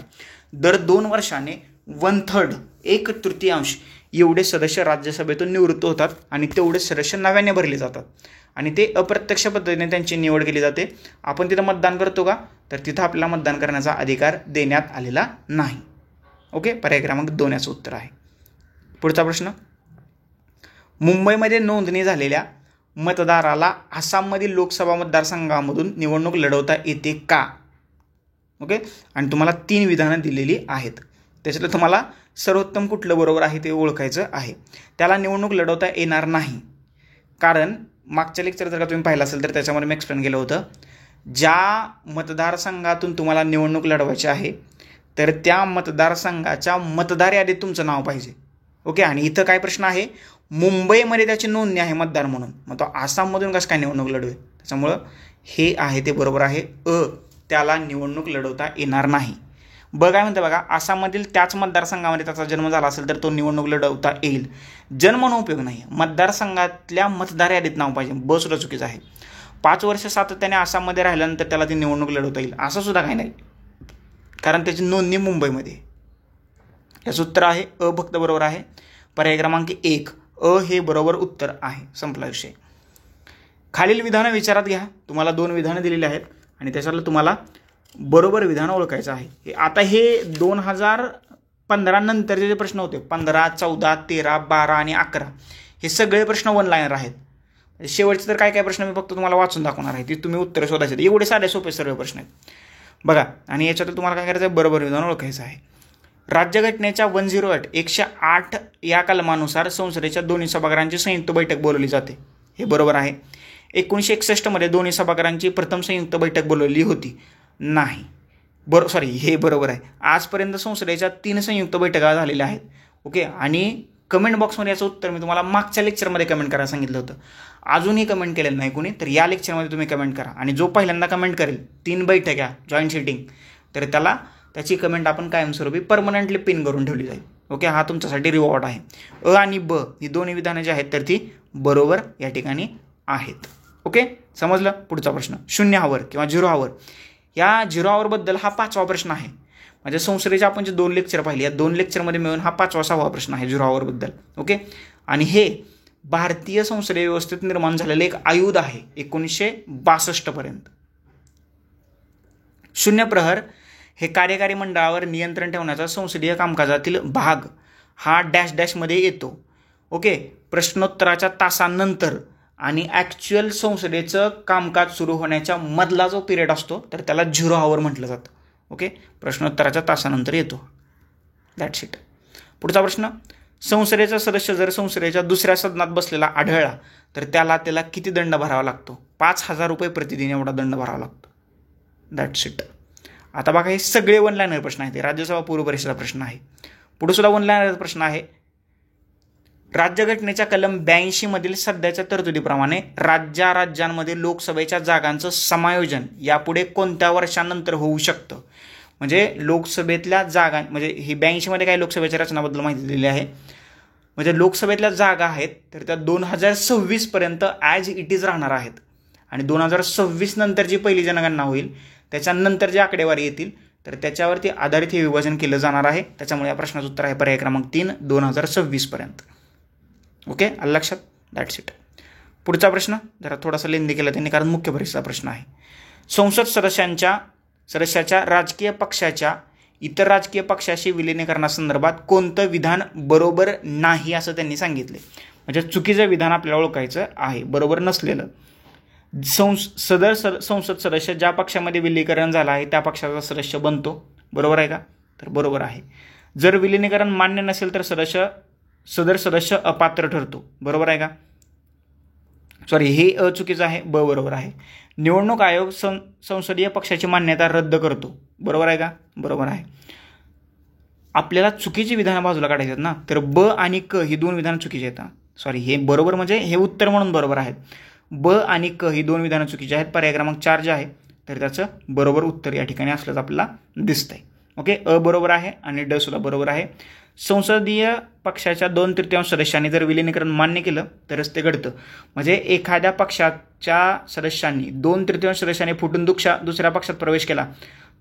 दर 2 वर्षाने 1/3 1/3 एवढे सदस्य राज्यसभेतून निवृत्त होतात आणि तेवढे सदस्य नव्याने भरले जातात आणि ते अप्रत्यक्ष पद्धतीने त्यांची निवड केली जाते. आपण तिथं मतदान करतो का? तर तिथं आपल्याला मतदान करण्याचा अधिकार देण्यात आलेला नाही. ओके, पर्याय क्रमांक 2 याचं उत्तर आहे. पुढचा प्रश्न, मुंबईमध्ये नोंदणी झालेल्या मतदाराला आसाममधील लोकसभा मतदारसंघामधून निवडणूक लढवता येते का? ओके, आणि तुम्हाला 3 विधानं दिलेली आहेत. त्याच्यातलं तुम्हाला सर्वोत्तम कुठलं बरोबर आहे ते ओळखायचं आहे. त्याला निवडणूक लढवता येणार नाही, कारण मागच्या लेक्चर जर का तुम्ही पाहिलं असेल तर त्याच्यामध्ये मी एक्सप्लेन केलं होतं, ज्या मतदारसंघातून तुम्हाला निवडणूक लढवायची आहे तर त्या मतदारसंघाच्या मतदार यादीत तुमचं नाव पाहिजे. ओके, आणि इथं काय प्रश्न आहे, मुंबईमध्ये त्याची नोंदणी आहे मतदार म्हणून, मग तो आसाममधून कसं काय निवडणूक लढवेल? त्याच्यामुळं हे आहे ते बरोबर आहे. त्याला निवडणूक लढवता येणार नाही. काय म्हणतं बघा, आसाममधील त्याच मतदारसंघामध्ये त्याचा जन्म झाला असेल तर तो निवडणूक लढवता येईल. जन्म म्हणून उपयोग नाही, मतदारसंघातल्या मतदार यादीत नाव पाहिजे. सुद्धा चुकीचं आहे. 5 वर्ष सातत्याने आसाममध्ये राहिल्यानंतर त्याला ती निवडणूक लढवता येईल असं सुद्धा काही नाही, कारण त्याची नोंदणी मुंबईमध्ये. याचं उत्तर आहे अ फक्त बरोबर आहे. पर्याय क्रमांक 1 अ हे बरोबर उत्तर आहे. संपला विषय. खालील विधानं विचारात घ्या. तुम्हाला 2 विधानं दिलेली आहेत आणि त्याच्यातलं तुम्हाला बरोबर विधान ओळखायचं आहे. आता हे 2015 नंतरचे जे प्रश्न होते 15, 14, 13, 12 आणि 11 हे सगळे प्रश्न 1 लाईनर आहेत. शेवटचे तर काय काय प्रश्न मी फक्त तुम्हाला वाचून दाखवणार आहे, ती तुम्ही उत्तर शोधायचे. एवढे साधे सोपे सर्व प्रश्न आहेत बघा. आणि याच्यात तुम्हाला काय करायचं आहे, बरोबर विधान ओळखायचं आहे. राज्यघटनेच्या 108 या कलमानुसार संसदेच्या दोन्ही सभागृहांची संयुक्त बैठक बोलवली जाते, हे बरोबर आहे. 1961 मध्ये दोन्ही सभागृहांची प्रथम संयुक्त बैठक बोलवली होती, नाही. हे बरोबर आहे. आजपर्यंत संसदेच्या 3 संयुक्त बैठका झालेल्या आहेत. ओके, आणि कमेंट बॉक्समध्ये याचं उत्तर मी तुम्हाला मागच्या लेक्चरमध्ये कमेंट करायला सांगितलं होतं. अजूनही कमेंट केलेलं नाही कोणी, तर या लेक्चरमध्ये तुम्ही कमेंट करा. आणि जो पहिल्यांदा कमेंट करेल 3 बैठका जॉईंट सिटिंग, तर त्याची कमेंट आपण कायमस्वरूपी परमनंटली पिन करून ठेवली जाईल. ओके, हा तुमच्यासाठी रिवॉर्ड आहे. अ आणि ब ही दोन्ही विधानं जी आहेत तर ती बरोबर या ठिकाणी आहेत. ओके, समजलं. पुढचा प्रश्न 0 आवर किंवा 0 आवर. या 0 आवरबद्दल हा 5वा प्रश्न आहे. म्हणजे संसदेचे आपण जे 2 लेक्चर पाहिली, या 2 लेक्चरमध्ये मिळून हा 5वा-6वा प्रश्न आहे 0 आवरबद्दल. ओके, आणि हे भारतीय संसदीय व्यवस्थेत निर्माण झालेलं एक आयुध आहे 1962 पर्यंत. 0 प्रहर हे कार्यकारी मंडळावर नियंत्रण ठेवण्याचा संसदीय कामकाजातील भाग हा डॅश डॅशमध्ये येतो. ओके, प्रश्नोत्तराच्या तासानंतर आणि ॲक्च्युअल संसदेचं कामकाज सुरू होण्याच्या मधला जो पिरियड असतो तर त्याला 0 आवर म्हटलं जातं. ओके, प्रश्नोत्तराच्या तासानंतर येतो. That's it. पुढचा प्रश्न, संसदेचा सदस्य जर संसदेच्या दुसऱ्या सदनात बसलेला आढळला तर त्याला किती दंड भरावा लागतो? 5,000 रुपये प्रतिदिन एवढा दंड भरावा लागतो. That's it. आता बघा, हे सगळे 1 लाईनर प्रश्न आहेत. राज्यसभा पूर्व परीक्षेचा प्रश्न आहे. पुढे सुद्धा 1 लाईनर प्रश्न आहे. राज्यघटनेच्या कलम 82 मधील सध्याच्या तरतुदीप्रमाणे राज्यांमध्ये लोकसभेच्या जागांचं समायोजन यापुढे कोणत्या वर्षानंतर होऊ शकतं? म्हणजे लोकसभेतल्या जागा, म्हणजे ही 82 मध्ये काही लोकसभेच्या रचनाबद्दल माहिती दिलेली आहे. म्हणजे लोकसभेतल्या जागा आहेत तर त्या 2026 पर्यंत ॲज इट इज राहणार आहेत. आणि 2026 नंतर जी पहिली जनगणना होईल त्याच्यानंतर जे आकडेवारी येतील तर त्याच्यावरती आधारित हे विभाजन केलं जाणार आहे. त्याच्यामुळे या प्रश्नाचं उत्तर आहे पर्याय क्रमांक 3, 2026 पर्यंत. ओके, आलं लक्षात. That's it. पुढचा प्रश्न जरा थोडासा लेंदी केला त्यांनी, कारण मुख्य परीक्षेचा प्रश्न आहे. संसद सदस्याच्या राजकीय पक्षाच्या इतर राजकीय पक्षाशी विलिनीकरणासंदर्भात कोणतं विधान बरोबर नाही असं त्यांनी सांगितले. म्हणजे चुकीचं विधान आपल्याला ओळखायचं आहे, बरोबर नसलेलं. संसद सदस्य ज्या पक्षामध्ये विलीनीकरण झालं आहे त्या पक्षाचा सदस्य बनतो. बरोबर आहे का? तर बरोबर आहे. जर विलिनीकरण मान्य नसेल तर सदर सदस्य अपात्र ठरतो. बरोबर आहे का? हे चुकीचं आहे. बरोबर आहे. निवडणूक आयोग संसदीय पक्षाची मान्यता रद्द करतो. बरोबर आहे का? बरोबर आहे. आपल्याला चुकीची विधानं बाजूला काढायची आहेत ना, तर ब आणि क ही 2 विधानं चुकीची आहेत. हे बरोबर म्हणजे हे उत्तर म्हणून बरोबर आहेत. ब आणि क ही 2 विधानं चुकीची आहेत. पर्याय क्रमांक 4 जे आहे तर त्याचं बरोबर उत्तर या ठिकाणी असल्याचं आपल्याला दिसतंय. ओके, अ बरोबर आहे आणि ड सुद्धा बरोबर आहे. संसदीय पक्षाच्या 2/3 सदस्यांनी जर विलिनीकरण मान्य केलं तरच ते घडतं. म्हणजे एखाद्या पक्षाच्या सदस्यांनी 2/3 सदस्यांनी फुटून दुसऱ्या पक्षात प्रवेश केला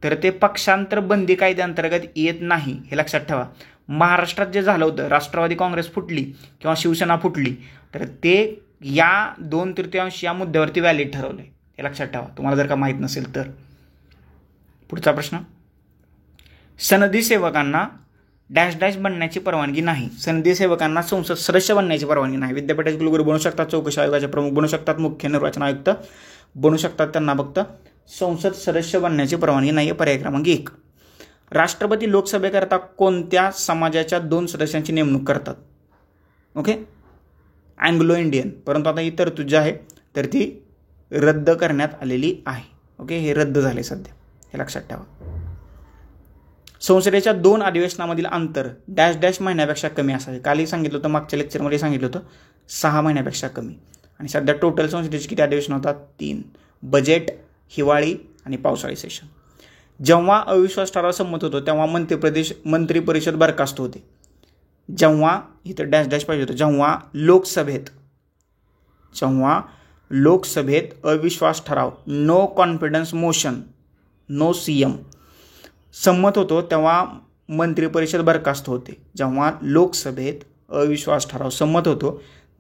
तर ते पक्षांतर बंदी कायद्याअंतर्गत येत नाही, हे लक्षात ठेवा. महाराष्ट्रात जे झालं होतं, राष्ट्रवादी काँग्रेस फुटली किंवा शिवसेना फुटली तर ते या 2/3 या मुद्द्यावरती व्हॅलिड ठरवलंय, हे लक्षात ठेवा, तुम्हाला जर का माहीत नसेल तर. पुढचा प्रश्न, सनदी सेवकांना डॅश डॅश बनण्याची परवानगी नाही. सनदी सेवकांना संसद सदस्य बनण्याची परवानगी नाही. विद्यापीठाचे कुलगुरू बनू शकतात, चौकशी आयोगाचे प्रमुख बनू शकतात, मुख्य निर्वाचन आयुक्त बनू शकतात, त्यांना फक्त संसद सदस्य बनण्याची परवानगी नाही. पर्याय क्रमांक 1. राष्ट्रपती लोकसभेकरता कोणत्या समाजाच्या 2 सदस्यांची नेमणूक करतात? Okay, Anglo Indian. परंतु आता ही तरतूद जी आहे तर ती रद्द करण्यात आलेली आहे. ओके, हे रद्द झाले सध्या, हे लक्षात ठेवा. संसदेच्या 2 अधिवेशनामधील अंतर डॅश डॅश महिन्यापेक्षा कमी असावे. कालही सांगितलं होतं, मागच्या लेक्चरमध्ये सांगितलं होतं 6 महिन्यापेक्षा कमी. आणि सध्या टोटल संसदेची किती अधिवेशन होतात? 3. बजेट, हिवाळी आणि पावसाळी सेशन. जेव्हा अविश्वास ठराव संमत होतो तेव्हा मंत्री परिषद बरखास्त होते. जेव्हा इथं डॅश डॅश पाहिजे होतं, जेव्हा लोकसभेत अविश्वास ठराव, no confidence motion, no CM संमत होतो तेव्हा मंत्री परिषद बरखास्त होते. जेव्हा लोकसभेत अविश्वास ठराव संमत होतो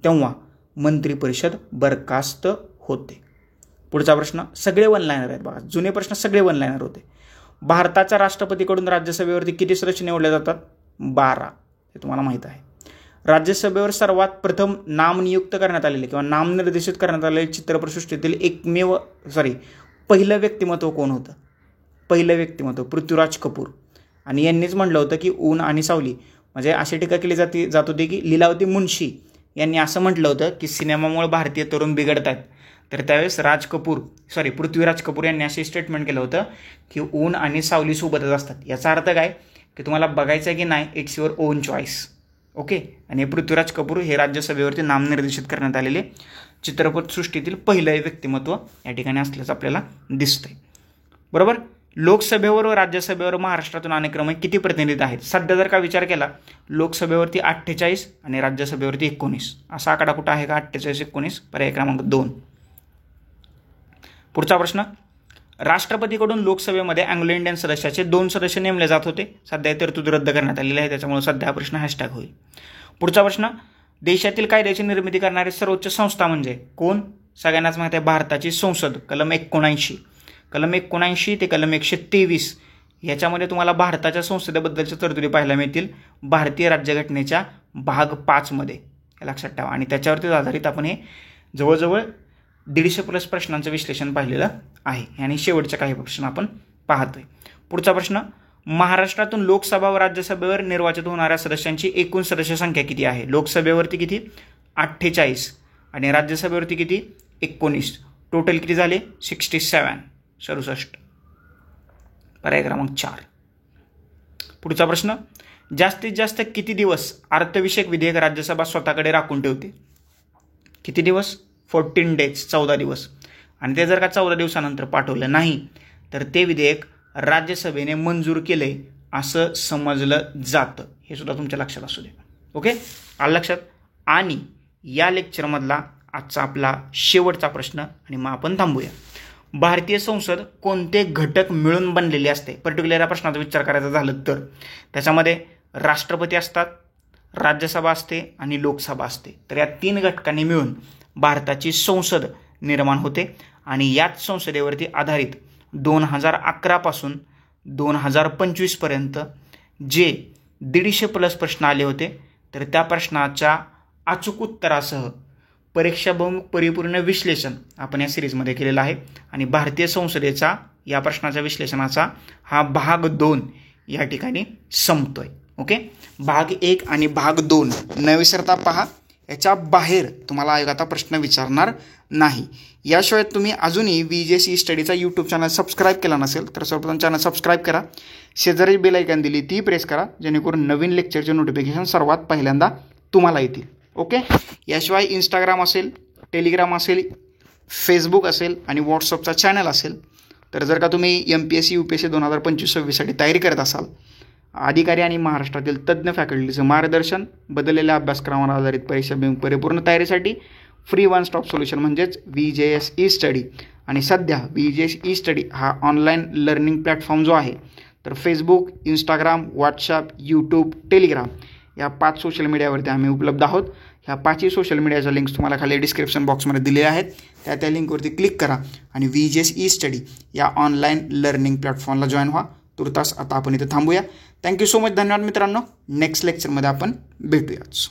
तेव्हा मंत्री परिषद बरखास्त होते. पुढचा प्रश्न, सगळे 1 लाईनर आहेत बघा. जुने प्रश्न सगळे 1 लाईनर होते. भारताच्या राष्ट्रपतीकडून राज्यसभेवरती किती सदस्य निवडले जातात? 12. हे तुम्हाला माहीत आहे. राज्यसभेवर सर्वात प्रथम नामनियुक्त करण्यात आलेले किंवा नामनिर्देशित करण्यात आलेले चित्रपटसृष्टीतील पहिलं व्यक्तिमत्व कोण होतं? पहिलं व्यक्तिमत्व पृथ्वीराज कपूर. आणि यांनीच म्हटलं होतं की ऊन आणि सावली, म्हणजे अशी टीका केली जात होती की लीलावती मुन्शी यांनी असं म्हटलं होतं की सिनेमामुळे भारतीय तरुण बिघडत आहेत. तर त्यावेळेस पृथ्वीराज कपूर यांनी असे स्टेटमेंट केलं होतं की ऊन आणि सावली सोबतच असतात. याचा अर्थ काय की तुम्हाला बघायचं आहे की नाही, it's your on choice. Okay. आणि पृथ्वीराज कपूर हे राज्यसभेवरती नामनिर्देशित करण्यात आलेले चित्रपटसृष्टीतील पहिलं व्यक्तिमत्व या ठिकाणी असल्याचं आपल्याला दिसतंय. बरोबर. लोकसभेवर व राज्यसभेवर महाराष्ट्रातून अनुक्रमे किती प्रतिनिधी आहेत? सध्या जर का विचार केला, लोकसभेवरती 48 आणि राज्यसभेवरती 19 असा आकडा कुठं आहे का? 48-19 पर्याय क्रमांक 2. पुढचा प्रश्न, राष्ट्रपतीकडून लोकसभेमध्ये अँग्लो इंडियन सदस्याचे 2 सदस्य नेमले जात होते. सध्या तरतूद रद्द करण्यात आलेली आहे, त्याच्यामुळे सध्या हा प्रश्न हॅशटॅग होईल. पुढचा प्रश्न, देशातील कायद्याची निर्मिती करणारी सर्वोच्च संस्था म्हणजे कोण? सगळ्यांनाच माहिती आहे, भारताची संसद. कलम 79 ते कलम 123 याच्यामध्ये तुम्हाला भारताच्या संसदेबद्दलच्या तरतुदी पाहायला मिळतील भारतीय राज्यघटनेच्या भाग 5 मध्ये, हे लक्षात ठेवा. आणि त्याच्यावरती आधारित आपण हे जवळजवळ 150+ प्रश्नांचं विश्लेषण पाहिलेलं आहे. आणि शेवटचे काही प्रश्न आपण पाहतोय. पुढचा प्रश्न, महाराष्ट्रातून लोकसभा व राज्यसभेवर निर्वाचित होणाऱ्या सदस्यांची एकूण सदस्य संख्या किती आहे? लोकसभेवरती किती? 48 आणि राज्यसभेवरती किती? 19. टोटल किती झाले? 67. पर्याय क्रमांक 4. पुढचा प्रश्न, जास्तीत जास्त किती दिवस अर्थविषयक विधेयक राज्यसभा स्वतःकडे राखून ठेवते? किती दिवस? 14 days, 14 दिवस. आणि ते जर का 14 दिवसानंतर पाठवलं नाही तर ते विधेयक राज्यसभेने मंजूर केले असं समजलं जातं. हे सुद्धा तुमच्या लक्षात असू दे. ओके, आलं लक्षात. आणि या लेक्चरमधला आजचा आपला शेवटचा प्रश्न आणि मग आपण थांबूया. भारतीय संसद कोणते घटक मिळून बनलेली असते? पर्टिक्युलर या प्रश्नाचा विचार करायचा झालं तर त्याच्यामध्ये राष्ट्रपती असतात, राज्यसभा असते आणि लोकसभा असते. तर या 3 घटकांनी मिळून भारताची संसद निर्माण होते. आणि याच संसदेवरती आधारित 2011 पासून 2025 पर्यंत जे 150+ प्रश्न आले होते, तर त्या प्रश्नाच्या अचूक उत्तरासह परीक्षाभिमुख परिपूर्ण विश्लेषण आपण या सिरीजमध्ये केलेलं आहे. आणि भारतीय संसदेचा या प्रश्नाच्या विश्लेषणाचा हा भाग 2 या ठिकाणी संपतोय. ओके, भाग 1 आणि भाग 2 न विसरता पहा. याच्या बाहेर तुम्हाला आयोग आता प्रश्न विचारणार नाही. याशिवाय तुम्ही अजूनही VJC स्टडीचा यूट्यूब चॅनल सबस्क्राईब केला नसेल तर सर्वप्रथम चॅनल सबस्क्राईब करा. शेजारी बेल आयकॉन दिली ती प्रेस करा, जेणेकरून नवीन लेक्चरचे नोटिफिकेशन सर्वात पहिल्यांदा तुम्हाला येतील. ओके. याशिवाय इंस्टाग्राम असेल, टेलिग्राम असेल, फेसबुक असेल आणि व्हॉट्सअपचा चॅनल असेल. तर जर का तुम्ही MPSC UPSC 2025-26साठी तयारी करत असाल, अधिकारी आणि महाराष्ट्रातील तज्ज्ञ फॅकल्टीचं मार्गदर्शन, बदललेल्या अभ्यासक्रमावर आधारित परीक्षाभिमुख परिपूर्ण तयारीसाठी फ्री 1 स्टॉप सोल्युशन म्हणजेच VJS E-स्टडी. आणि सध्या VJS E-स्टडी हा ऑनलाईन लर्निंग प्लॅटफॉर्म जो आहे, तर Facebook, Instagram, WhatsApp, YouTube, Telegram या 5 सोशल मीडियावरती आम्ही उपलब्ध आहोत. ह्या 5ही सोशल मीडियाच्या लिंक्स तुम्हाला खाली डिस्क्रिप्शन बॉक्समध्ये दिलेल्या आहेत. त्या लिंकवरती क्लिक करा आणि VJS E-स्टडी या ऑनलाईन लर्निंग प्लॅटफॉर्मला जॉईन व्हा. तुर्तास आता आपण इथे थांबूया. Thank you so much. धन्यवाद मित्रांनो. नेक्स्ट लेक्चरमध्ये आपण भेटूयाच.